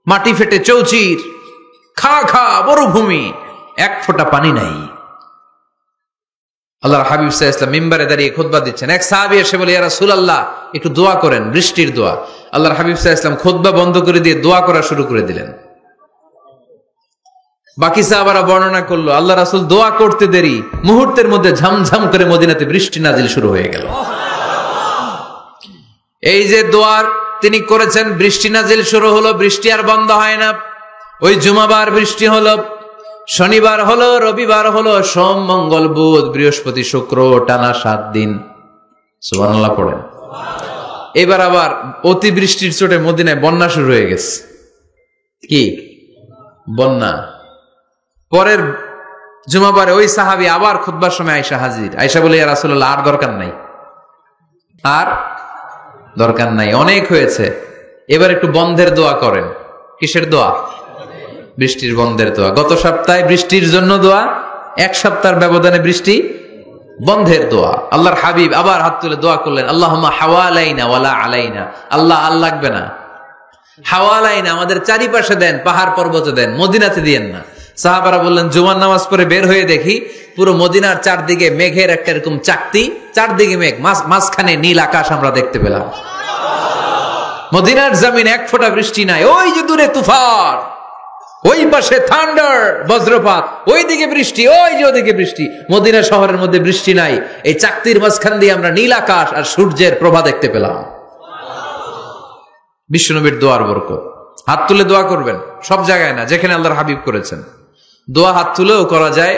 মাটি ফেটে চৌচির, খা খা মরুভূমি, এক ফোঁটা পানি নাই। আল্লাহর হাবিব সাল্লাল্লাহু আলাইহি ওয়াসাল্লাম মিম্বারে দাঁড়িয়ে খুতবা দিচ্ছেন। এক সাহাবী এসে বলে, ইয়া রাসূলুল্লাহ একটু দোয়া করেন, বৃষ্টির দোয়া। আল্লাহর হাবিব সাল্লাল্লাহু আলাইহি ওয়াসাল্লাম খুতবা বন্ধ করে দিয়ে দোয়া করা শুরু করে দিলেন। বাকি সাহাবারা বর্ণনা করলো আল্লাহ রাসূল দোয়া করতে দেরি, মুহূর্তের মধ্যে ঝমঝম করে মদিনাতে বৃষ্টি নাজিল শুরু হয়ে গেল। এই যে দোয়ার তিনি করেছেন, বৃষ্টি নাজিল শুরু হলো, বৃষ্টি আর বন্ধ হয় না। ওই জুমাবার বৃষ্টি হলো, শনিবার হলো, রবিবার হলো, সোম মঙ্গল বুধ বৃহস্পতি শুক্র, টানা 7 দিন। সুবহানাল্লাহ পড়েন। এবার আবার অতিবৃষ্টির চোটে মদিনায় বন্যা শুরু হয়ে গেছে। কি বন্যা? পরের জুমাবারে ওই সাহাবী আবার খুতবার সময় আয়েশা হাজির। আয়েশা বলে, ইয়া রাসূলুল্লাহ আর দরকার নাই, আর দরকার নাই, অনেক হয়েছে, এবার একটু বন্ধের দোয়া করেন। কিসের দোয়া? বৃষ্টির বন্ধের দোয়া। গত সপ্তাহে বৃষ্টির জন্য দোয়া, এক সপ্তাহের ব্যবধানে বৃষ্টি বন্ধের দোয়া। আল্লাহর হাবিব আবার হাত তুলে দোয়া করলেন, আল্লাহুম্মা হাওয়ালাইনা ওয়ালা আলাইনা। আল্লাহ আর লাগবে না, হাওয়ালাইনা আমাদের চারিপাশে দেন, পাহাড় পর্বতে দেন, মদিনাতে দিয়েন না। সাহাবারা বললেন, জুমার নামাজ পড়ে বের হয়ে দেখি পুরো মদিনার চারদিকে মেঘের একটা এরকম চাকতি, চারদিকে মেঘ, মাঝখানে নীল আকাশ আমরা দেখতে পেলাম। মদিনার জমিন এক ফোঁটা বৃষ্টি নাই। ওই যে দূরে তুফান, ওই পাশে থান্ডার বজ্রপাত, ওই দিকে বৃষ্টি, ওই যে ওদিকে বৃষ্টি। মদিনা শহরের মধ্যে বৃষ্টি নাই, এই চাকতির মাঝখান দিয়ে আমরা নীল আকাশ আর সূর্যের প্রভা দেখতে পেলাম। বিশ্বনবীর দোয়ার বরকত। হাত তুলে দোয়া করবেন, সব জায়গায় না, যেখানে আল্লাহর হাবিব করেছেন। দোয়া হাত তুলেও করা যায়,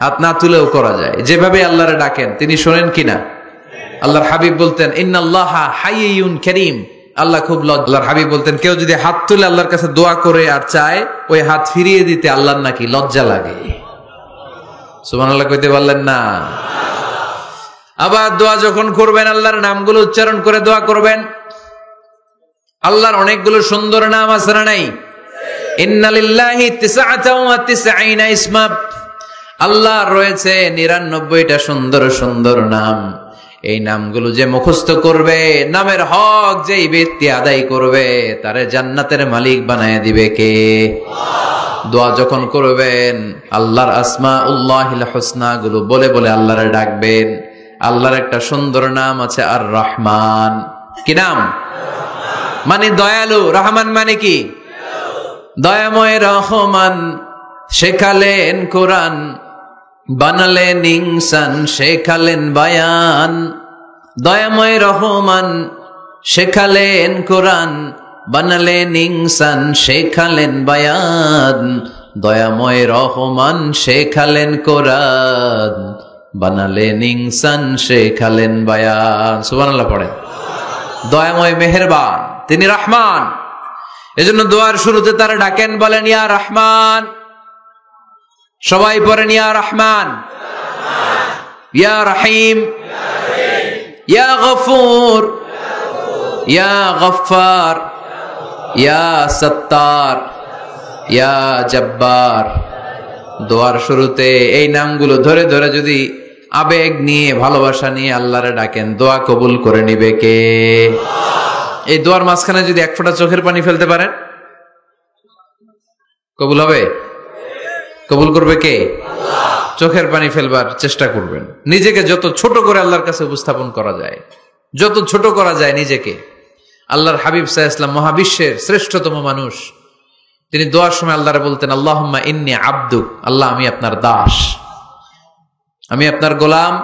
হাত না তুলেও করা যায়। যেভাবে আল্লাহরে ডাকেন তিনি শোনেন কিনা। আল্লাহর হাবিব বলতেন, ইন্নাল্লাহা হাইয়ুন কারীম, আল্লাহ খুব আল্লাহর হাবিব বলতেন, কেউ যদি হাত তুলে আল্লাহর কাছে দোয়া করে আর চায়, ওই হাত ফিরিয়ে দিতে আল্লাহর নাকি লজ্জা লাগে। সুবহানাল্লাহ কইতে পারলেন না? আবার দোয়া যখন করবেন আল্লাহর নামগুলো উচ্চারণ করে দোয়া করবেন। আল্লাহর অনেকগুলো সুন্দর নাম আছে না নাই? ইন্নালিল্লাহি 99 ইসমা, আল্লাহর রয়েছে 99টা সুন্দর সুন্দর নাম। এই নামগুলো যে মুখস্থ করবে, নামের হক যেই ব্যক্তি আদায় করবে, তারে জান্নাতের মালিক বানায় দিবে কে? দোয়া যখন করবেন আল্লাহর আসমাউল্লাহিল হুসনা গুলো বলে বলে আল্লাহরে ডাকবেন। আল্লাহর একটা সুন্দর নাম আছে আর রহমান। কি নাম? মানে দয়ালু। রহমান মানে কি? দয়াময়। রহমান শেখালেন কোরআন, বানালেন ইনসান, শেখালেন বায়ান। দয়াময় রহমান শেখালেন কোরআন, বানালেন ইনসান, শেখালেন বায়ান। দয়াময় রহমান শেখালেন কোরআন, বানালেন ইনসান শেখালেন বায়ান। সুবহানাল্লাহ পড়েন। দয়াময় মেহেরবান, তিনি রহমান। এজন্য দোয়ার শুরুতে তারা ডাকেন, বলেন ইয়া রহমান। সবাই পড়েন ইয়া রহমান, ইয়া রহিম, ইয়া গফুর, ইয়া গফফার, ইয়া সত্তার, ইয়া জব্বার। দোয়ার শুরুতে এই নামগুলো ধরে ধরে যদি আবেগ নিয়ে ভালোবাসা নিয়ে আল্লাহরে ডাকেন, দোয়া কবুল করে নিবে কে? এই দোয়ার মাঝখানে যদি এক ফোঁটা চোখের পানি ফেলতে পারেন, কবুল হবে? কবুল করবে কে? চোখের পানি ফেলবার চেষ্টা করবেন। নিজেকে যত ছোট করে আল্লাহর কাছে উপস্থাপন করা যায়, যত ছোট করা যায় নিজেকে। আল্লাহর হাবিব সাল্লাল্লাহু আলাইহি ওয়াসাল্লাম মহাবিশ্বের শ্রেষ্ঠতম মানুষ, তিনি দোয়ার সময় আল্লাহরে বলতেন, আল্লাহুম্মা ইন্নী আবদুক, আল্লাহ আমি আপনার দাস, আমি আপনার গোলাম।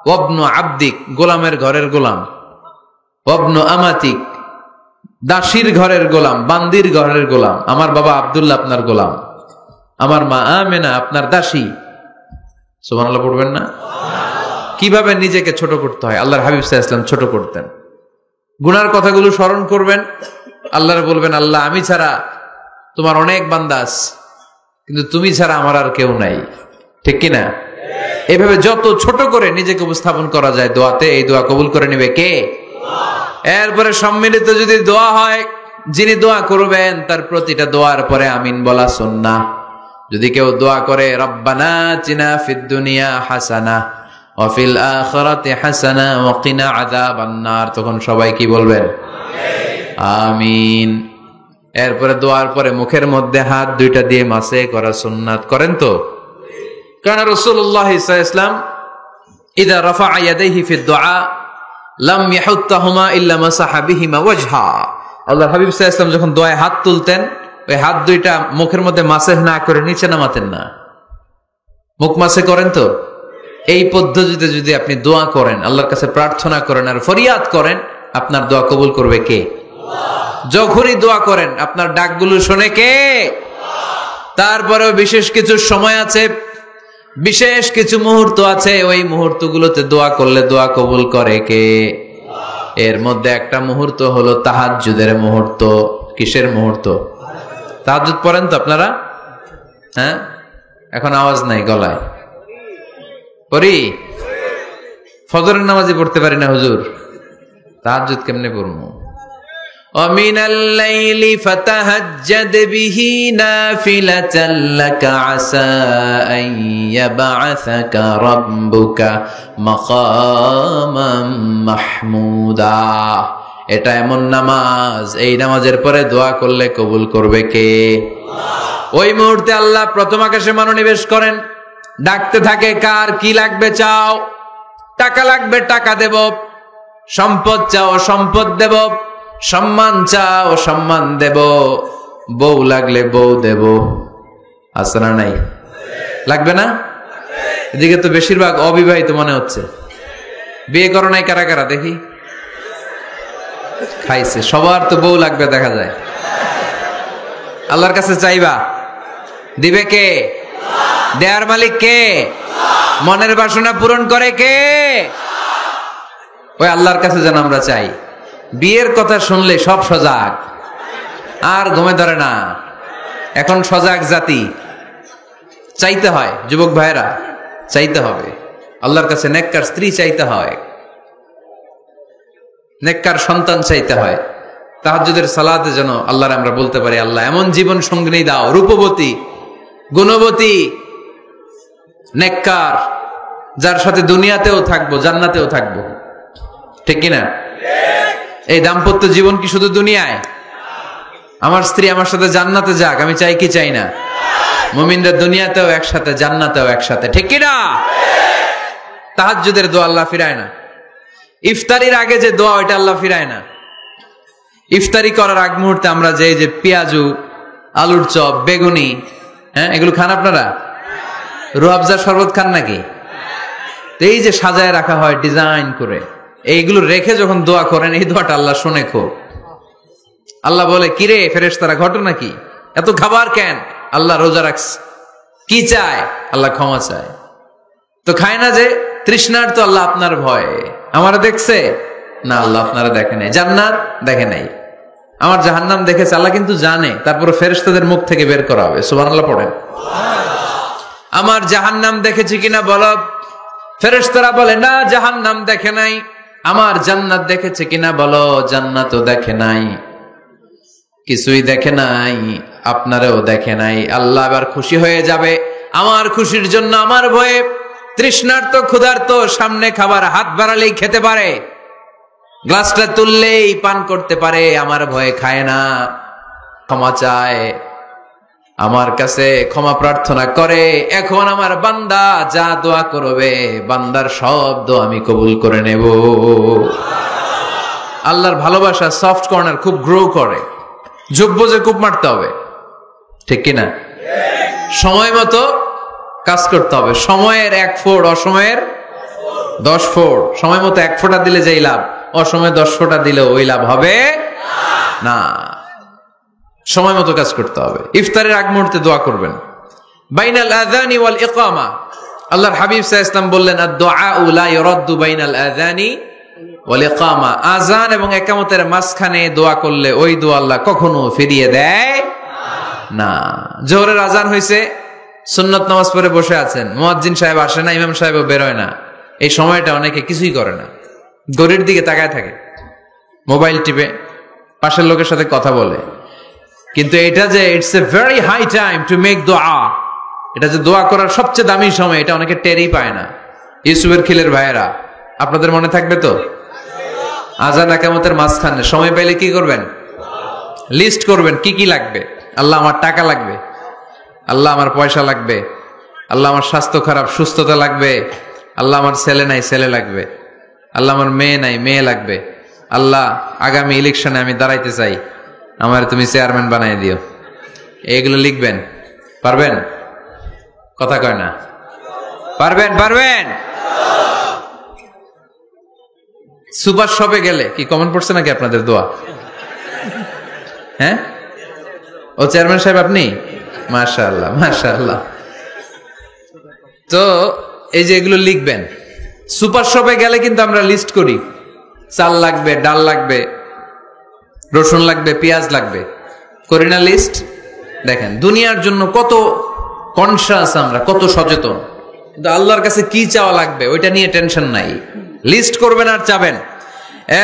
ওয়াবনু আবদিক, গোলামের ঘরের গোলাম। ওয়াবনু আমাতিক, দাসীর ঘরের গোলাম, বান্দির ঘরের গোলাম। আমার বাবা আব্দুল্লাহ আপনার গোলাম, আমার মা আমেনা আপনার দাসী। সুবহানাল্লাহ পড়বেন না? কিভাবে নিজেকে ছোট করতে হয় আল্লাহর হাবিব সাল্লাল্লাহু আলাইহি ওয়াসাল্লাম ছোট করতেন। গুনার কথাগুলো স্মরণ করবেন, আল্লাহরে বলবেন, আল্লাহ আমি ছাড়া তোমার অনেক বান্দা আছে, কিন্তু তুমি ছাড়া আমার আর কেউ নাই। ঠিক কিনা? এইভাবে যত ছোট করে নিজেকে উপস্থাপন করা যায় দোয়াতে, এই দোয়া কবুল করে নেবে কে? এরপরে সম্মিলিত যদি দোয়া হয়, যিনি দোয়া করবেন তার প্রতিটা দোয়ার পরে আমিন বলা সুন্নাহ। যদি কেউ দোয়া করে রব্বানা আতিনা ফিদ দুনিয়া হাসানাহ ওয়া ফিল আখিরাতি হাসানাহ ওয়া কিনা আযাবান নার, তখন সবাই কি বলবেন? আমিন। এরপরে দোয়ার পরে মুখের মধ্যে হাত দুইটা দিয়ে মাসে করা সুন্নাত। করেন তো? কারণ রাসূলুল্লাহ সাল্লাল্লাহু আলাইহি ওয়াসাল্লাম ইযা রাফা'a ইয়াদাইহি ফিদ দুআ লাম ইয়াহুত্তাহুমা ইল্লা মাসাহা বিহিমা ওয়াজহা। আল্লাহর হাবিব সাল্লাল্লাহু আলাইহি ওয়াসাল্লাম যখন দোয়ায় হাত তুলতেন, ওই হাত দুইটা মুখের মধ্যে মাসেহ না করে নিচে নামাতেন না। মুখ মাসে করেন তো? এই পদ্ধতিতে যদি আপনি দোয়া করেন, আল্লাহর কাছে প্রার্থনা করেন আর ফরিয়াদ করেন, আপনার দোয়া কবুল করবে কে? যখনই দোয়া করেন আপনার ডাকগুলো শোনে কে? তারপরেও বিশেষ কিছু সময় আছে, বিশেষ কিছু মুহূর্ত আছে, ওই মুহূর্তগুলোতে দোয়া করলে দোয়া কবুল করে কে? এর মধ্যে একটা মুহূর্ত হলো তাহাজ্জুদের মুহূর্ত। কিসের মুহূর্ত? তাহাজ্জুদ পড়েন তো আপনারা? হ্যাঁ, এখন আওয়াজ নাই গলায়। পড়ি? ফজরের নামাজই পড়তে পারি না হুজুর, তাহাজ্জুদ কেমনে পড়বো? وَمِنَ اللَّيْلِ فَتَهَجَّدْ بِهِ نَافِلَةً لَكَ عَسَىٰ أَن يَبْعَثَكَ رَبُّكَ مَقَامًا مَحْمُودًا। এটা এমন নামাজ, এই নামাজের পরে দোয়া করলে কবুল করবে কে? ওই মুহূর্তে আল্লাহ প্রথম আকাশে মনোনিবেশ করেন, ডাকতে থাকে, কার কি লাগবে চাও? টাকা লাগবে টাকা দেব, সম্পদ চাও সম্পদ দেব, সম্মান চাও সম্মান দেব, বউ লাগলে বউ দেব। আছে না নাই? লাগবে না? এদিকে তো বেশিরভাগ অবিবাহিত মনে হচ্ছে। বিয়ে করো নাই কারা কারা দেখি? খাইছে। সবার তো বউ লাগবে দেখা যায়। আল্লাহর কাছে চাইবা, দিবে কে? দেয়ার মালিক কে? মনের বাসনা পূরণ করে কে? ওই আল্লাহর কাছে যেন আমরা চাই। বিয়ের কথা শুনলে সব সজাগ, আর ঘুমে ধরে না। এখন সজাগ জাতি, চাইতে হয়। যুবক ভাইরা চাইতে হবে আল্লাহর কাছে, নেককার স্ত্রী চাইতে হয়, নেককার সন্তান চাইতে হয়। তাহাজ্জুদের সালাতে যেন আল্লাহর আমরা বলতে পারি, আল্লাহ এমন জীবন সঙ্গিনী দাও, রূপবতী, গুণবতী, নেককার, যার সাথে দুনিয়াতেও থাকবো জান্নাতেও থাকবো। ঠিক কিনা? এই দাম্পত্য জীবন কি শুধু দুনিয়ায়? আমার স্ত্রী আমার সাথে জান্নাতে যাক, আমি চাই কি চাই না? মুমিনরা দুনিয়াতেও একসাথে, জান্নাতেও একসাথে। ঠিক কিনা? তাহাজ্জুদের দোয়া আল্লাহ ফিরায় না। ইফতারির আগে যে দোয়া, ওইটা আল্লাহ ফিরায় না। ইফতারি করার আগ মুহূর্তে আমরা যে পেঁয়াজু, আলুর চপ, বেগুনি, হ্যাঁ, এগুলো খান আপনারা? রুয়াবজার শরবত খান নাকি? এই যে সাজায় রাখা হয় ডিজাইন করে, এইগুলো রেখে যখন দোয়া করেন, এই দোয়াটা আল্লাহ শুনে খুব। আল্লাহ বলে, কিরে ফেরেশতারা, ঘটনা কি? এত খাবার কেন? আল্লাহ রোজা রাখছে, কি চায়? আল্লাহ ক্ষমা চায়। তো খায় না যে তৃষ্ণার, তো আল্লাহ আপনার ভয়। আমারা দেখছে না, আল্লাহ আপনারা দেখে নাই। জান্নাত দেখে নাই, আমার জাহান্নাম দেখেছে আল্লাহ কিন্তু জানে। তারপরে ফেরেশতাদের মুখ থেকে বের করা হবে। সুবহানাল্লাহ পড়েন। আমার জাহান্নাম দেখেছি কিনা বলো। ফেরেশতারা বলে না, জাহান্নাম দেখে নাই। আমার জান্নাত দেখেছে কিনা বলো, জান্নাতও দেখে নাই। কিছুই দেখে নাই, আপনারাও দেখে নাই। আল্লাহ এবার খুশি হয়ে যাবে। আমার খুশির জন্য আমার ভয়ে তৃষ্ণার্ত ক্ষুধার্ত সামনে খাবার হাত বাড়ালেই খেতে পারে, গ্লাসটা তুললেই পান করতে পারে, আমার ভয়ে খায় না, ক্ষমা চায়, আমার কাছে ক্ষমা প্রার্থনা করে। এখন আমার বান্দা যা দোয়া করবে, বান্দার সব দোয়া আমি কবুল করে নেব। আল্লাহর ভালোবাসা সফট কর্নার খুব গ্রো করে, যোগ্য যে খুব মারতে হবে, ঠিক কিনা? সময় মতো কাজ করতে হবে। সময়ের 1 ফোঁট, অসময়ের 10 ফোঁট। সময় মতো 1 ফোঁটা দিলে যেই লাভ, অসময়ে 10 ফোঁটা দিলে ওই লাভ হবে না। সময় মতো কাজ করতে হবে। ইফতারের আগ মুহূর্তে দোয়া করবেন। বাইনাল আযানি ওয়াল ইকামা, আল্লাহর হাবিব সাল্লাল্লাহু আলাইহি ওয়াসাল্লাম বললেন, আদ-দুআউ লা ইউরাদ্দু বাইনাল আযানি ওয়াল ইকামা। আযান এবং ইকামতের মাঝখানে দোয়া করলে ওই দোয়া আল্লাহ কখনো ফিরিয়ে দেয় না। জোহরের আযান হয়েছে, সুন্নত নামাজ পড়ে বসে আছেন, মুয়াজ্জিন সাহেব আসে না, ইমাম সাহেবও বেরোয় না। এই সময়টা অনেকে কিছুই করে না, ঘড়ির দিকে তাকায় থাকে, মোবাইল টিপে, পাশের লোকের সাথে কথা বলে। কিন্তু এটা যে it's a very high time to make দোয়া, এটা যে দোয়া করার সবচেয়ে দামি সময়, এটা অনেকে টেরই পায় না। ইউসুফের খিলের ভাইয়েরা, আপনাদের মনে থাকবে তো? আযান ইকামতের মাঝখানে সময় পাইলে কি করবেন? লিস্ট করবেন কি কি লাগবে। আল্লাহ আমার টাকা লাগবে, আল্লাহ আমার পয়সা লাগবে, আল্লাহ আমার স্বাস্থ্য খারাপ, সুস্থতা লাগবে, আল্লাহ আমার ছেলে নাই, ছেলে লাগবে, আল্লাহ আমার মেয়ে নাই, মেয়ে লাগবে, আল্লাহ আগামী ইলেকশনে আমি দাঁড়াইতে চাই, আমার তুমি চেয়ারম্যান বানাই দিও। এইগুলো লিখবেন। পারবেন? কথা কয় না। পারবেন? পারবেন? সুপার শপে গেলে কি কমন পড়ছে নাকি আপনাদের দোয়া? হ্যাঁ, ও চেয়ারম্যান সাহেব আপনি? মাশাআল্লাহ, মাশাআল্লাহ। তো এই যে এগুলো লিখবেন। সুপার শপে গেলে কিন্তু আমরা লিস্ট করি, চাল লাগবে, ডাল লাগবে, রসুন লাগবে, পেঁয়াজ লাগবে, করি না লিস্ট? দেখেন দুনিয়ার জন্য কত কনসাস আমরা, কত সচেতন। কিন্তু আল্লাহর কাছে কি চাওয়া লাগবে ওইটা নিয়ে টেনশন নাই, লিস্ট করবেন আর চাবেন।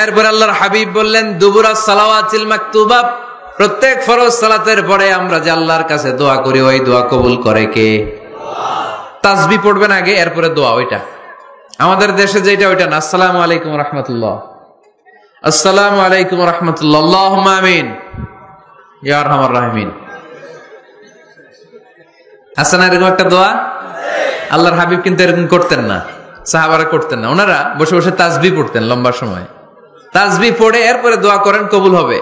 এরপর আল্লাহর হাবিব বললেন, দুবুরা সালাওয়াতিল মাকতুবা, প্রত্যেক ফরজ সালাতের পরে আমরা যে আল্লাহর কাছে দোয়া করি, ওই দোয়া কবুল করে কে? তাসবিহ পড়বেন আগে, এরপরে দোয়া। ওইটা আমাদের দেশে যেটা, ওইটা না। আসসালামু আলাইকুম রাহমাতুল্লাহ, আসসালামু আলাইকুম রাহমাতুল্লাহ, আল্লাহুম্মা আমিন ইয়া আরহামার রাহিমিন। আছে না এরকম একটা দোয়া? আল্লাহর হাবিব কিন্তু এরকম করতেন না, সাহাবারা করতেন না। ওনারা বসে বসে তাসবিহ পড়তেন লম্বা সময়। তাসবিহ পড়ে এরপরে দোয়া করেন, কবুল হবে।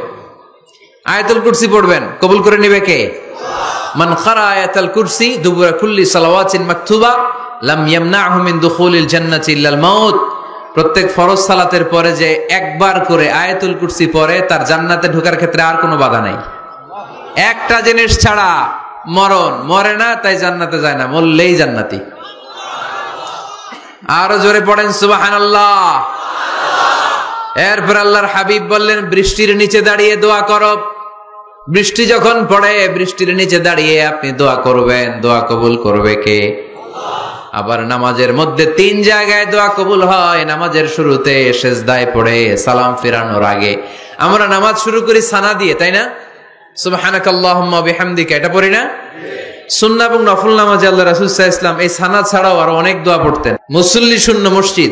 আয়াতুল কুরসি পড়বেন, কবুল করে নিবে কে? মান ক্বারা আয়াতুল কুরসি দুবুরা কুল্লি সালাওয়াতিন মাকতুবা লাম ইয়ামনাহু মিন দুখুলিল জান্নাতি ইল্লাল মাউত। প্রত্যেক ফরজ সালাতের পরে যে একবার করে আয়াতুল কুরসি পড়ে, তার জান্নাতে ঢোকার ক্ষেত্রে আর কোনো বাধা নাই। একটা জিনিস ছাড়া, মরণ। মরে না তাই জান্নাতে যায় না, মরলেই জান্নাতি। আরো জোরে পড়েন সুবহানাল্লাহ। এরপর আল্লাহর হাবিব বললেন, বৃষ্টির নিচে দাঁড়িয়ে দোয়া করো। বৃষ্টি যখন পড়ে, বৃষ্টির নিচে দাঁড়িয়ে আপনি দোয়া করবেন, দোয়া কবুল করবে কে? আবার নামাজের মধ্যে 3 জায়গায় দোয়া কবুল হয়। নামাজের শুরুতে, সেজদায় পড়ে, সালাম ফেরানোর আগে। আমরা নামাজ শুরু করি সানা দিয়ে, তাই না? সুবহানাকাল্লাহুম্মা বিহামদিকা, এটা পড়ি না? সুন্নাহ এবং নফল নামাজে আল্লাহ রাসূল সাল্লাল্লাহু আলাইহি ওয়াসাল্লাম এই সানা ছাড়াও আরো অনেক দোয়া পড়তেন। মুসল্লি শূন্য মসজিদ,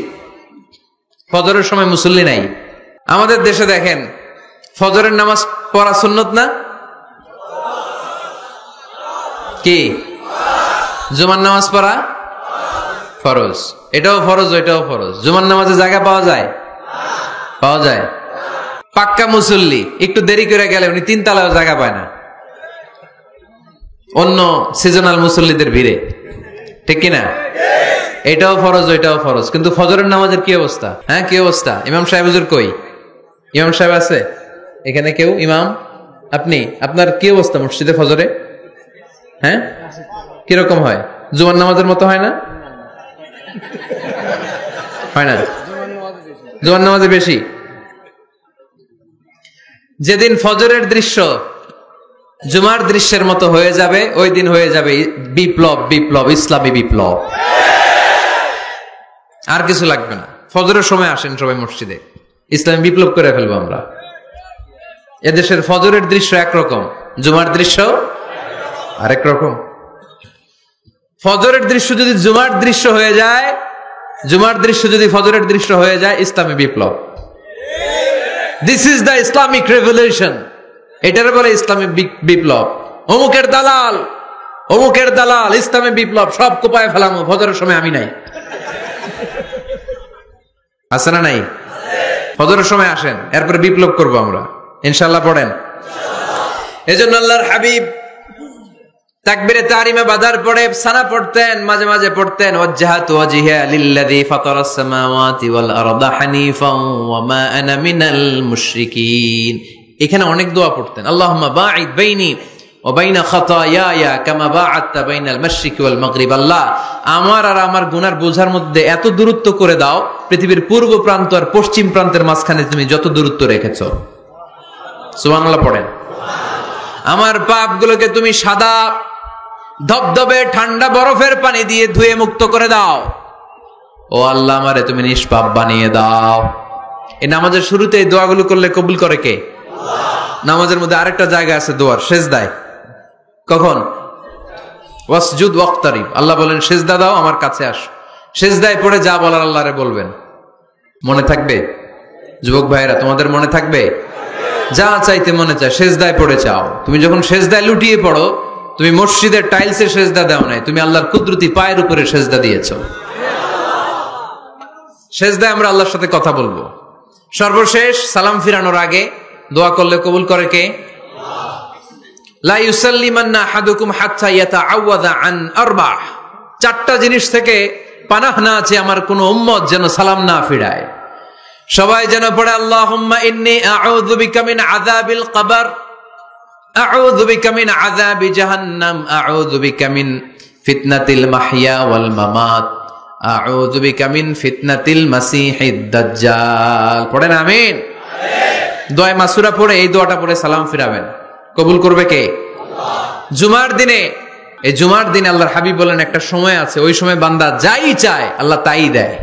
ফজরের সময় মুসল্লি নাই। আমাদের দেশে দেখেন, ফজরের নামাজ পড়া সুন্নত না? কি? জুমার নামাজ পড়া ফরজ। এটাও ফরজ, ওইটাও ফরজ। জুমার নামাজে জায়গা পাওয়া যায়? পাওয়া যায়। পাক্কা মুসল্লি একটু দেরি করে গেলে উনি 3 তলায়ও জায়গা পায় না, অন্য সিজনাল মুসল্লিদের ভিড়ে, ঠিক কিনা? এটাও ফরজ, ওইটাও ফরজ। কিন্তু ফজরের নামাজের কি অবস্থা? হ্যাঁ, কি অবস্থা? ইমাম সাহেব হুজুর কই? ইমাম সাহেব আছে এখানে? কেউ? ইমাম আপনি, আপনার কি অবস্থা মসজিদে ফজরে? হ্যাঁ, কিরকম হয়? জুমার নামাজের মতো হয় না? হয় না? জুমার নামাজে বেশি। যেদিন ফজরের দৃশ্য জুমার দৃশ্যের মতো হয়ে যাবে, ওই দিন হয়ে যাবে বিপ্লব, বিপ্লব, ইসলামী বিপ্লব। আর কিছু লাগবে না। ফজরের সময় আসেন সবাই মসজিদে, ইসলামী বিপ্লব করে ফেলবো আমরা। এদেশের ফজরের দৃশ্য একরকম, জুমার দৃশ্য আরেক রকম। ফজরের দৃশ্য যদি জুমার দৃশ্য হয়ে যায়, জুমার দৃশ্য যদি ফজরের দৃশ্য হয়ে যায়, ইসলামী বিপ্লব। This is the Islamic revolution. এটার বলে ইসলামী বিপ্লব। অমুকের দালাল, অমুকের দালাল, ইসলামী বিপ্লব সব কোপায় ফেলামো। ফজরের সময় আমি নাই, আছে না নাই? ফজরের সময় আসেন, এরপরে বিপ্লব করবো আমরা ইনশাআল্লাহ। পড়েন। এজন্য আল্লাহর হাবিব তাকবীরে তাহরিমে বাঁধার পরে সানা পড়তেন, মাঝে মাঝে পড়তেন ওয়াজ্জাহাতু ওয়াজহিয়া লিল্লাযী ফাতারাস সামাওয়াতি ওয়াল আরদা হানিফান ওয়া মা আনা মিনাল মুশরিকিন। এখানে অনেক দোয়া পড়তেন। আল্লাহুম্মা বাঈদ বাইনি ওয়া বাইনা খাতায়ায়া কামা বাআদতা বাইনাল মাশরিকি ওয়াল মাগরিব। আল্লাহ, আমার আর আমার গুনার বোঝার মধ্যে এত দূরত্ব করে দাও, পৃথিবীর পূর্ব প্রান্ত আর পশ্চিম প্রান্তের মাঝখানে তুমি যত দূরত্ব রেখেছো। সুবহানাল্লাহ পড়েন। আমার পাপগুলোকে তুমি সাদা ধবধবে ঠান্ডা বরফের পানি দিয়ে ধুয়ে মুক্ত করে দাও। ও আল্লাহ, আমারে তুমি নিষ্পাপ বানিয়ে দাও। এই নামাজের শুরুতে এই দোয়াগুলো করলে কবুল করে কে? নামাজের মধ্যে আরেকটা জায়গা আছে দোয়ার, সেজদায়। কখন? ওয়াসজুদ ওয়াক্তারিব। আল্লাহ বলেন সেজদা দাও, আমার কাছে আসো। সেজদায় পড়ে যা বলার আল্লাহরে বলবেন। মনে থাকবে? যুবক ভাইরা, তোমাদের মনে থাকবে? যা চাইতে মনে চায় সেজদায় পড়ে চাও। তুমি যখন সেজদায় লুটিয়ে পড়ো, তুমি মসজিদের টাইলসে সেজদা দাও নাই, তুমি আল্লাহর কুদরতি পায়ের উপরে সেজদা দিয়েছো। সেজদায় আমরা আল্লাহর সাথে কথা বলবো। সর্বশেষ সালাম ফিরানোর আগে দোয়া করলে কবুল করে কে? লা ইউসাল্লিমান্না আহাদুকুম হাত্তা ইয়াতাআওয়াযা আন আরবা'। চারটা জিনিস থেকে পানাহ না আছে আমার কোন উম্মত যেন সালাম না ফিরায়। সবাই যেন পড়ে আল্লাহুম্মা ইন্নী আউযু বিকা মিন আযাবিল কবর, আউযু বিকা মিন আযাবি জাহান্নাম, আউযু বিকা মিন ফিতনাতিল মাহইয়া ওয়াল মামাত, আউযু বিকা মিন ফিতনাতিল মাসিহিদ দাজ্জাল। পড়েন আমিন। দোয়া মাসুরা পড়ে এই দোয়াটা পড়ে সালাম ফিরাবেন। কবুল করবে কে? জুমার দিনে, এই জুমার দিনে আল্লাহর হাবিব বলেন একটা সময় আছে, ওই সময় বান্দা যাই চায় আল্লাহ তাই দেয়।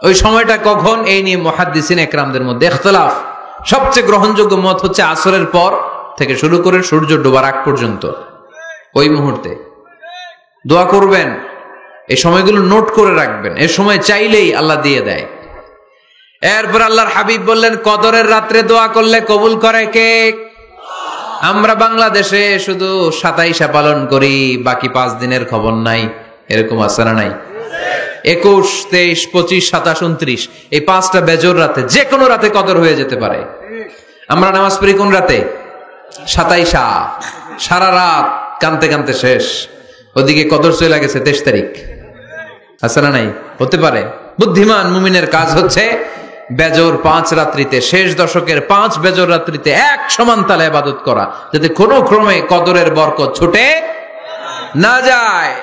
ওই সময়টা কখন? এই নিয়ে মুহাদ্দিসিন একরামদের মধ্যে ইখতিলাফ। সবচেয়ে গ্রহণযোগ্য মত হচ্ছে আসরের পর থেকে শুরু করে সূর্য ডোবার আগ পর্যন্ত। ওই মুহূর্তে দোয়া করবেন, এই সময়গুলো নোট করে রাখবেন। এই সময় চাইলেই আল্লাহ দিয়ে দেয়। এরপর আল্লাহর হাবিব বললেন কদরের রাত্রে দোয়া করলে কবুল করে কে? আমরা বাংলাদেশে শুধু 27 পালন করি, বাকি 5 দিনের খবর নাই। এরকম আছে না নাই? 21, 23, 25, 27, 29 এই 5টা বেজর রাতে, যে কোনো রাতে কদর হয়ে যেতে পারে। আমরা নামাজ পড়ি কোন রাতে? 27। সারা রাত কানতে কানতে শেষ, ওদিকে কদর চলে গেছে 23 তারিখ। আছে না নাই? হতে পারে। বুদ্ধিমান মুমিনের কাজ হচ্ছে বেজর 5 রাত্রিতে, শেষ দশকের 5 বেজর রাত্রিতে এক সমান তালে ইবাদত করা, যাতে কোনো ক্রমে কদরের বরকত ছুটে না যায়।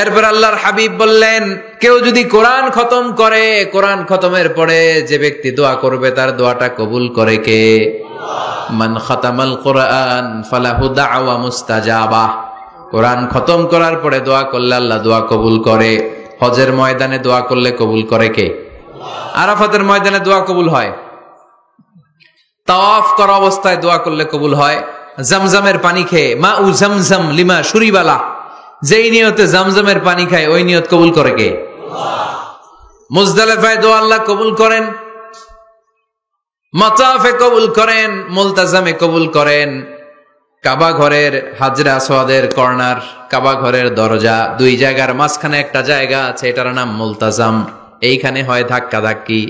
এরপর আল্লাহর হাবিব বললেন কেউ যদি কোরআন খতম করে, কোরআন খতমের পরে যে ব্যক্তি দোয়া করবে তার দোয়াটা কবুল করে কে? মান খাতামাল কোরআন ফালাহু দাওয়া মুস্তাজাবা। কোরআন খতম করার পরে দোয়া করলে আল্লাহ দোয়া কবুল করে। হজের ময়দানে দোয়া করলে কবুল করে কে? আরাফাতের ময়দানে দোয়া কবুল হয়। তাওয়াফ করা অবস্থায় দোয়া করলে কবুল হয়। জামজামের পানি খেয়ে মা উ জামজাম লিমা শুরিবালা, যেই নিয়তে জামজামের পানি খায় ওই নিয়ত কবুল করে কে? মুজদালিফায় দোয়া আল্লাহ কবুল করেন, মাতাফে কবুল করেন, মুলতাজামে কবুল করেন। কাবা ঘরের হাজরা আসওয়াদের কর্নার, কাবা ঘরের দরজা, 2 জায়গার মাঝখানে একটা জায়গা আছে, এটার নাম মুলতাজাম। এইখানে হয় ধাক্কা ধাক্কি,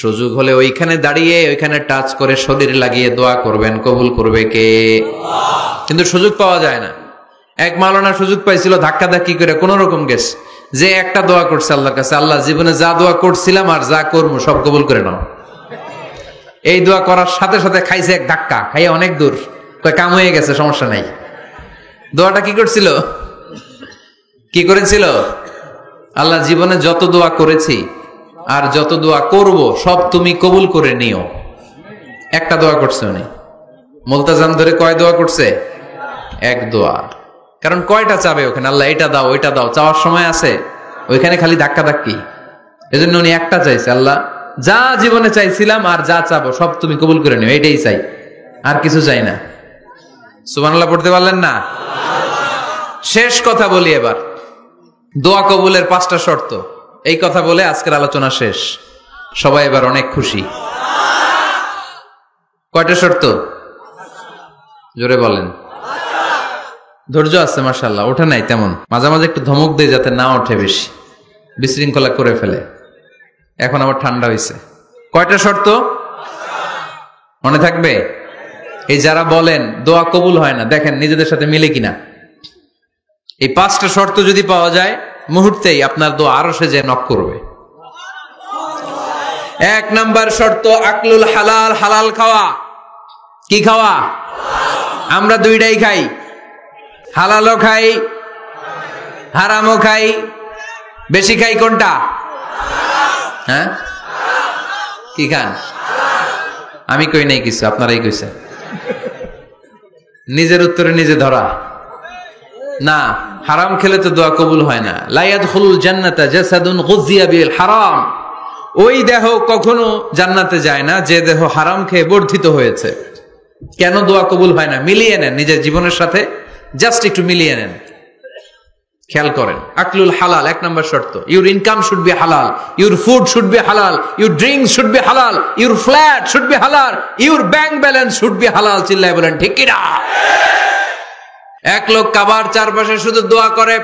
সুযোগ হলে ওইখানে দাঁড়িয়ে ওইখানে টাচ করে শরীর লাগিয়ে দোয়া করবেন, কবুল করবে কে? কিন্তু সুযোগ পাওয়া যায় না। এক মাওলানা সুযোগ পাইছিল, ধাক্কা ধাক্কি করে কোন রকম গেছে, যে একটা দোয়া করছে আল্লাহর কাছে, আল্লাহ জীবনে যা দোয়া করছিলাম আর যা করবো সব কবুল করে নাও। এই দোয়া করার সাথে সাথে খাইছে এক ধাক্কা, খাইয়ে অনেক দূর, কাম হয়ে গেছে, সমস্যা নাই। দোয়াটা কি করছিল? কি করেছিল? আল্লাহ, জীবনে যত দোয়া করেছি আর যত দোয়া করব সব তুমি কবুল করে নিও। একটা দোয়া করছে উনি। মুলতাজাম ধরে কয় দোয়া করছে? এক দোয়া। কারণ কয়টা চাবে ওখানে? আল্লাহ এটা দাও ওইটা দাও, চাওয়ার সময় আছে ওইখানে? খালি ধাক্কা ধাক্কি। এজন্য উনি একটা চাইছে, আল্লাহ যা জীবনে চাইছিলাম আর যা চাবো সব তুমি কবুল করে নিও, এটাই চাই, আর কিছু চাই না। সুবহানাল্লাহ পড়তে পারলেন না? শেষ কথা বলি এবার, দোয়া কবুলের 5টা শর্ত। এই কথা বলে আজকের আলোচনা শেষ। সবাই এবার অনেক খুশি। কয়টা শর্ত? জোরে বলেন। ধৈর্য আছে মাশাআল্লাহ, ওঠে নাই তেমন, মাঝে মাঝে একটু ধমক দেয় যাতে না ওঠে, বেশি বিশৃঙ্খলা করে ফেলে। এখন আবার ঠান্ডা হয়েছে। কয়টা শর্ত মনে থাকবে? এই যারা বলেন দোয়া কবুল হয় না, দেখেন নিজেদের সাথে মিলে কিনা। এই 5টা শর্ত যদি পাওয়া যায়, মুহূর্তেই আপনার দোয়া আরশে যে নক করবে। 1 নাম্বার শর্ত আকলুল হালাল, হালাল খাওয়া। কি খাওয়া? আমরা দুইটাই খাই, হালালও খাই হারামও খাই। বেশি খাই কোনটা? হ্যাঁ, কি খান? আমি কই নাই কিছু, আপনারাই কইছেন। নিজের উত্তরে নিজে ধরা না। হারাম খেলে তো দোয়া কবুল হয় না। লা ইয়াদখুলুল জান্নাতা জাসাদুন গুযিয়া বিল হারাম। ওই দেহ কখনো জান্নাতে যায় না যে দেহ হারাম খেয়ে বর্ধিত হয়েছে। কেন দোয়া কবুল হয় না? মিলিয়ে নেন নিজের জীবনের সাথে, জাস্ট একটু মিলিয়ে নেন, খেয়াল করেন। আকলুল হালাল 1 নাম্বার শর্ত। ইউর ইনকাম শুড বি হালাল, ইউর ফুড শুড বি হালাল, ইউর ড্রিঙ্কস শুড বি হালাল, ইউর ফ্ল্যাট শুড বি হালাল, your bank balance should be হালাল। চিল্লায় বলেন ঠিক কিনা? এক লোক কাবার চারপাশে শুধু দোয়া করে,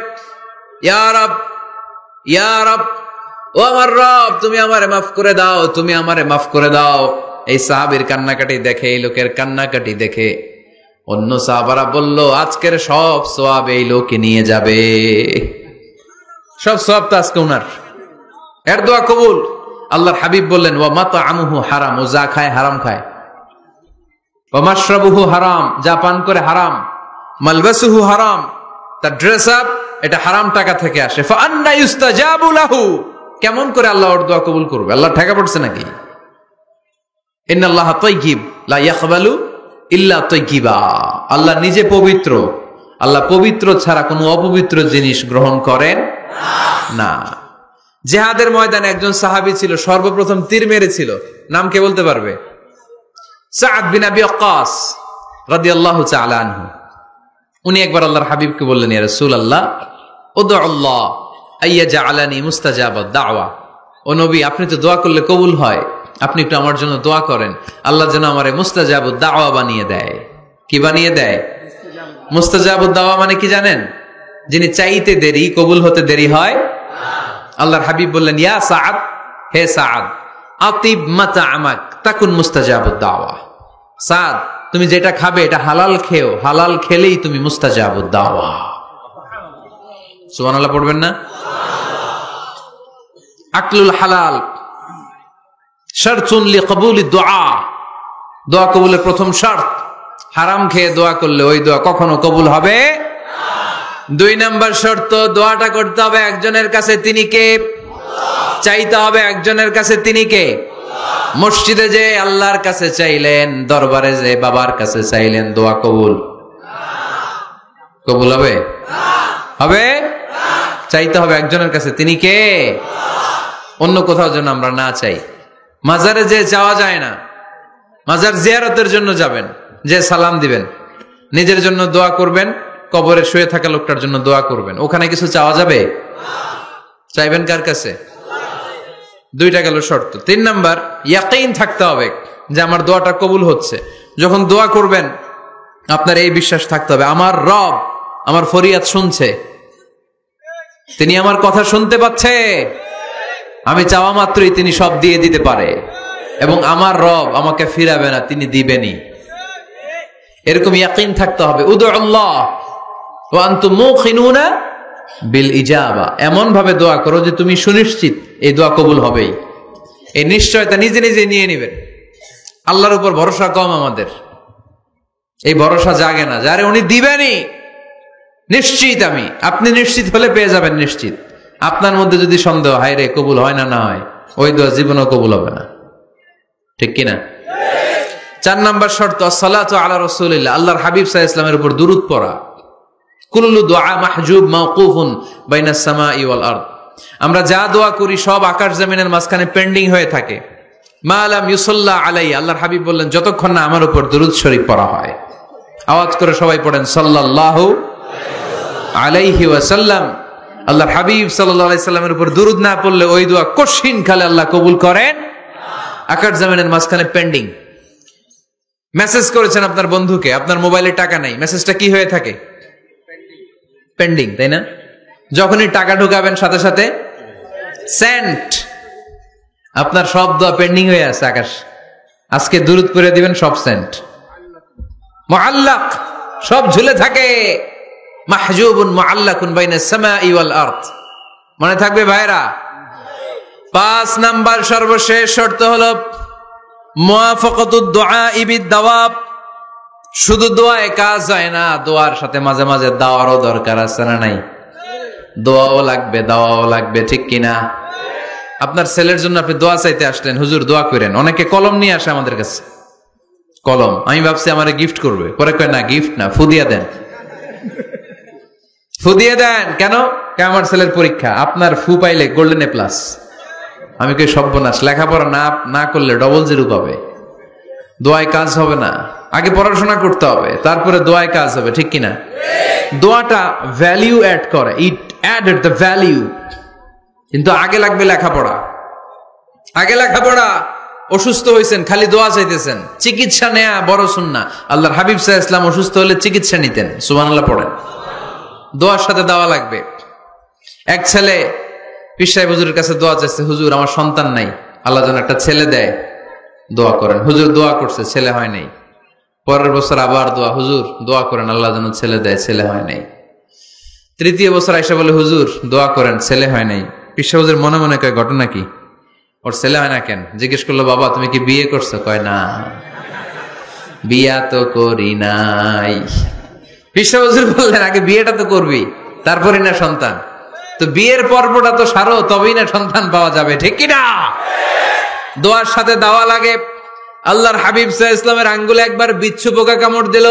ইয়া রব, ইয়া রব, ও আমার রব, তুমি আমারে মাফ করে দাও, তুমি আমারে মাফ করে দাও। এই সাহাবীর কান্নাকাটি দেখে, এই লোকের কান্নাকাটি দেখে অন্য সাহাবারা বলল, আজকের সব সওয়াব এই লোকে নিয়ে যাবে। সব সওয়াব তো আজকে উনার। এর দোয়া কবুল। আল্লাহর হাবিব বললেন, ওয়া মাতআমুহু হারাম, ও যা খায় হারাম খায়। ওয়া মাশরাবুহু হারাম, যা পান করে হারাম। মালবাসুহু হারাম, তার ড্রেস আপ এটা হারাম টাকা থেকে আসে। ফাআন্না ইউস্তাজাবু লাহু, কেমন করে আল্লাহ ওর দোয়া কবুল করবে? আল্লাহ ঠেকা পড়ছে নাকি? ইন্নাল্লাহা তাইয়্যিব লা ইয়াকবালু ইল্লা তাইয়্যিবা। আল্লাহ নিজে পবিত্র, আল্লাহ পবিত্র ছাড়া কোনো অপবিত্র জিনিস গ্রহণ করেন না। জিহাদের ময়দানে একজন সাহাবী ছিল, সর্বপ্রথম তীর মেরেছিল। নাম কে বলতে পারবে? সাআদ বিন আবি ওয়াক্কাস রাদিয়াল্লাহু তাআলা আনহু। উনি একবার আল্লাহর হাবিবকে বললেন, ইয়া রাসূলুল্লাহ, উদউ আল্লাহ আইয়াজআলানি মুস্তাজাবাদ দাওয়া। ও নবী, আপনি তো দোয়া করলে কবুল হয়, আপনি একটু আমার জন্য দোয়া করেন, আল্লাহ যেন আমারে মুস্তাজাবুদ দাওয়া বানিয়ে দেয়। কি বানিয়ে দেয়? মুস্তাজাবুদ দাওয়া মানে কি জানেন? যিনি চাইতে দেরি, কবুল হতে দেরি হয়। আল্লাহর হাবিব বললেন, ইয়া সাআদ, হে সাআদ, আতিব মাতআমাক তাকুন মুস্তাজাবুদ দাওয়া। সাআদ, তুমি যেটা খাবে এটা হালাল খেও, হালাল খেলেই তুমি মুস্তাজাবুদ দাওয়া। সুবহানাল্লাহ পড়বেন না? আকলুল হালাল শারতুন লিকবুলিদ দুআ, দোয়া কবুলের প্রথম শর্ত। হারাম খেয়ে দোয়া করলে ওই দোয়া কখনো কবুল হবে না। 2 নাম্বার শর্ত, দোয়াটা করতে হবে একজনের কাছে, তিনি কে? চাইতে হবে একজনের কাছে, তিনি কে? মসজিদে যে আল্লাহর কাছে চাইলেন, দরবারে যে বাবার কাছে চাইলেন, দোয়া কবুল কবুল হবে? হবে? চাইতে হবে একজনের কাছে, তিনি কে? অন্য কোথাও যেন আমরা না চাই। মাজারে যে যাওয়া যায় না, মাজার জিয়ারতের জন্য যাবেন, যে সালাম দিবেন, নিজের জন্য দোয়া করবেন, কবরে শুয়ে থাকা লোকটার জন্য দোয়া করবেন। ওখানে কিছু চাওয়া যাবে? চাইবেন কার কাছে? 2টা গেল শর্ত। 3 নাম্বার, ইয়াকিন থাকতে হবে যে আমার দোয়াটা কবুল হচ্ছে। যখন দোয়া করবেন আপনার এই বিশ্বাস থাকতে হবে, আমার রব আমার ফরিয়াদ শুনছে, তিনি আমার কথা শুনতে পাচ্ছে, আমি চাওয়া মাত্রই তিনি সব দিয়ে দিতে পারে, এবং আমার রব আমাকে ফিরাবে না, তিনি দিবেনই। এরকম ইয়াকিন থাকতে হবে। উদউ আল্লাহ ওয়া আনতুম মুকিনুনা বিল ইজাবা, এমন ভাবে দোয়া করো যে তুমি সুনিশ্চিত এই দোয়া কবুল হবেই। এই নিশ্চয়তা নিজে নিজে নিয়ে নেবেন। আল্লাহর উপর ভরসা কম আমাদের, এই ভরসা জাগে না, যারে উনি দিবেনই নিশ্চিত আমি, আপনি নিশ্চিত হলে পেয়ে যাবেন নিশ্চিত। আপনার মধ্যে যদি সন্দেহ, হায় রে কবুল হয় না হয়, ওই দোয়া জীবনও কবুল হবে না, ঠিক কিনা? 4 নাম্বার শর্ত আসসালাতু আলা রাসূলিল্লাহ, আল্লাহর হাবিব সাল্লাল্লাহু আলাইহি ওয়াসাল্লামের উপর দুরূদ পড়া। কুল্লু দুআ মাহজুব মাওকুফুন বাইনাস সামাই ওয়াল আরদ, আমরা যা দোয়া করি সব আকাশ জমিনের মাঝখানে পেন্ডিং হয়ে থাকে। মা লাম ইউসাল্লা আলাইহি, আল্লাহর হাবিব বললেন যতক্ষণ না আমার উপর দুরূদ শরীফ পড়া হয়। আওয়াজ করে সবাই পড়েন সাল্লাল্লাহু আলাইহি ওয়াসাল্লাম। আল্লাহর হাবিব সাল্লাল্লাহু আলাইহি সাল্লামের উপর দুরূদ না পড়লে ওই দোয়া কঠিন কালে আল্লাহ কবুল করেন, আকাশ জমিনের মাঝখানে পেন্ডিং। মেসেজ করেছেন আপনার বন্ধুকে, আপনার মোবাইলে টাকা নাই, মেসেজটা কি হয়ে থাকে? পেন্ডিং, তাই না? যখনই টাকা ঢুকাবেন সাথে সাথে সেন্ট, আপনার সব দোয়া পেন্ডিং হয়ে আছে আকাশ। আজকে দুরূদ পড়ে দিবেন, সব সেন্ট, মুআল্লাক, সব ঝুলে থাকে। মাহজুবুন মুআল্লাকুন বাইনাস সামাই ওয়াল আরদ, মনে থাকবে ভাইরা? 5 নাম্বার সর্বশেষ শর্ত হলো মুওয়াফাকাতুদ দুআই বিদ-দাওয়াব, শুধু দোয়ায় কাজ হয় না, দোয়ার সাথে মাঝে মাঝে দাওয়ারও দরকার আছে না নাই? দোয়াও লাগবে, দাওয়াও লাগবে, ঠিক কিনা? আপনার ছেলের জন্য আপনি দোয়া চাইতে আসলেন, হুজুর দোয়া করেন। অনেকে কলম নিয়ে আসে আমাদের কাছে, কলম। আমি ভাবছি আমারে গিফট করবে, পরে কয় না গিফট না, ফু দিয়ে দেন, ফু দিয়ে দেন। কেন? আমার ছেলের পরীক্ষা, আপনার ফু পাইলে গোল্ডেন এ+। আমি কই সর্বনাশ, লেখাপড়া না করলে ডবল 0 পাবে, দোয়ায় কাজ হবে না। আগে পড়াশোনা করতে হবে, তারপরে দোয়ায় কাজ হবে, ঠিক কিনা? দোয়াটা ভ্যালিউ অ্যাড করে, ইট অ্যাডেড দ্য ভ্যালিউ। কিন্তু আগে লাগবে লেখাপড়া, আগে লেখাপড়া। অসুস্থ হয়েছেন, খালি দোয়া চাইতেছেন, চিকিৎসা নেয়া বড় সুন্নাহ। আল্লাহর হাবিব সাল্লাল্লাহু আলাইহি ওয়াসাল্লাম অসুস্থ হলে চিকিৎসা নিতেন, সুবহানাল্লাহ পড়েন। দোয়ার সাথে দাওয়া লাগবে। এক ছেলে পীর সাহেব হুজুরের কাছে দোয়া চাইছে, হুজুর আমার সন্তান নাই, আল্লাহ যেন একটা ছেলে দেয়, দোয়া করেন। হুজুর দোয়া করছে, ছেলে হয় নাই। পরের বছর আবার দোয়া, হুজুর দোয়া করেন আল্লাহ যেন ছেলে দেয়, ছেলে হয় নাই। 3য় বছর আইসা বলে, হুজুর দোয়া করেন, ছেলে হয় নাই। পীর সাহেব হুজুর মনে মনে কয়, ঘটনা কি? ওর ছেলে হয় না কেন? জিজ্ঞেস করলো, বাবা তুমি কি বিয়ে করছো? কয় না, বিয়া তো করি নাই। পীর সাহেব হুজুর বললেন, আগে বিয়েটা তো করবি, তারপরই না সন্তান। তো বিয়ের পর্বটা তো সারো, তবেই না সন্তান পাওয়া যাবে, ঠিক কিনা? দোয়ার সাথে দাওয়া লাগে। আল্লাহর হাবিব সাল্লাল্লাহু আলাইহি ওয়াসাল্লামের আঙ্গুলে একবার বিচ্ছু পোকা কামড় দিল,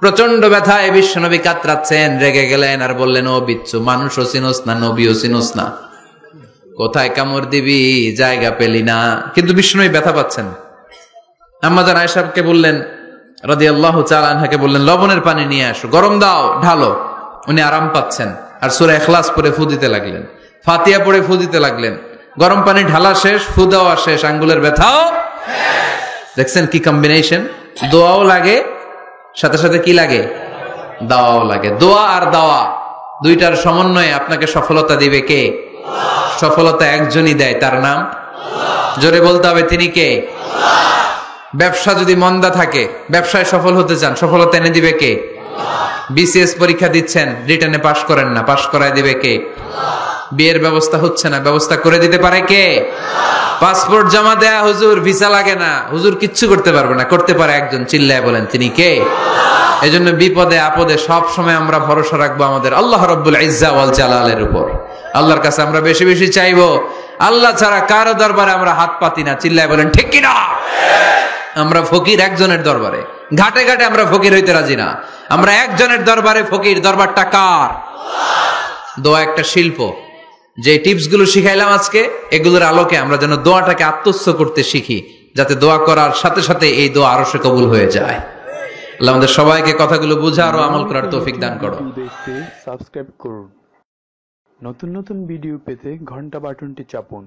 প্রচন্ড ব্যথায় বিশ্বনবী কাতরাচ্ছেন, রেগে গেলেন আর বললেন, ও বিচ্ছু, মানুষও চিনোস না, নবীও চিনোস না, কোথায় কামড় দিবি, জায়গা পেলি না। কিন্তু বিশ্বনবী ব্যথা পাচ্ছেন। আম্মা জান আয়েশাকে বললেন রাদিয়াল্লাহু তাআলা আনহাকে বললেন, লবণের পানি নিয়ে আসো, গরম দাও, ঢালো। উনি আরাম পাচ্ছেন, আর সূরা ইখলাস পড়ে ফু দিতে লাগলেন, ফাতিহা পড়ে ফু দিতে লাগলেন। গরম পানি ঢালা শেষ, ফু দেওয়া শেষ, আঙ্গুলের ব্যথাও। দেখছেন কি কম্বিনেশন? দোয়াও লাগে, সাথে সাথে কি লাগে? দাওয়াও লাগে। দোয়া আর দাওয়া দুইটার সমন্বয়ে আপনাকে সফলতা দিবে কে? সফলতা একজনই দেয়, তার নাম জোরে বলতে হবে, তিনি কে? ব্যবসা যদি মন্দা থাকে, ব্যবসায় সফল হতে চান, সফলতা এনে দিবে কে? বিসিএস পরীক্ষা দিচ্ছেন, রিটেনে পাশ করেন না, পাশ করায় দিবে কে? বিয়ের ব্যবস্থা হচ্ছে না, ব্যবস্থা করে দিতে পারে কে? পাসপোর্ট জমা দেয়া, হুজুর ভিসা লাগে না, হুজুর কিচ্ছু করতে পারবে না, করতে পারে একজন, চিল্লায় বলেন তিনি কে? এজন্য বিপদে আপদে সব সময় আমরা ভরসা রাখবো আমাদের আল্লাহ রাব্বুল ইজ্জা ওয়াল জালালের উপর। আল্লাহর কাছে আমরা বেশি বেশি চাইবো, আল্লাহ ছাড়া কারো দরবারে আমরা হাত পাতি না, চিল্লায় বলেন ঠিক কিনা? আমরা ফকির একজনের দরবারে, ঘাটে ঘাটে আমরা ফকির হইতে রাজি না, আমরা একজনের দরবারে ফকির। দরবারটা কার? দোয়া একটা শিল্প। যে টিপস গুলো শিখাইলাম আজকে, এগুলোর আলোকে আমরা যেন দোয়াটাকে আত্মস্থ করতে শিখি, যাতে দোয়া করার সাথে সাথে এই দোয়া আরশে কবুল হয়ে যায়। আল্লাহ আমাদের সবাইকে কথাগুলো বুঝা আর আমল করার তৌফিক দান করো। দেখতে সাবস্ক্রাইব করুন, নতুন নতুন ভিডিও পেতে ঘন্টা বাটনটি চাপুন।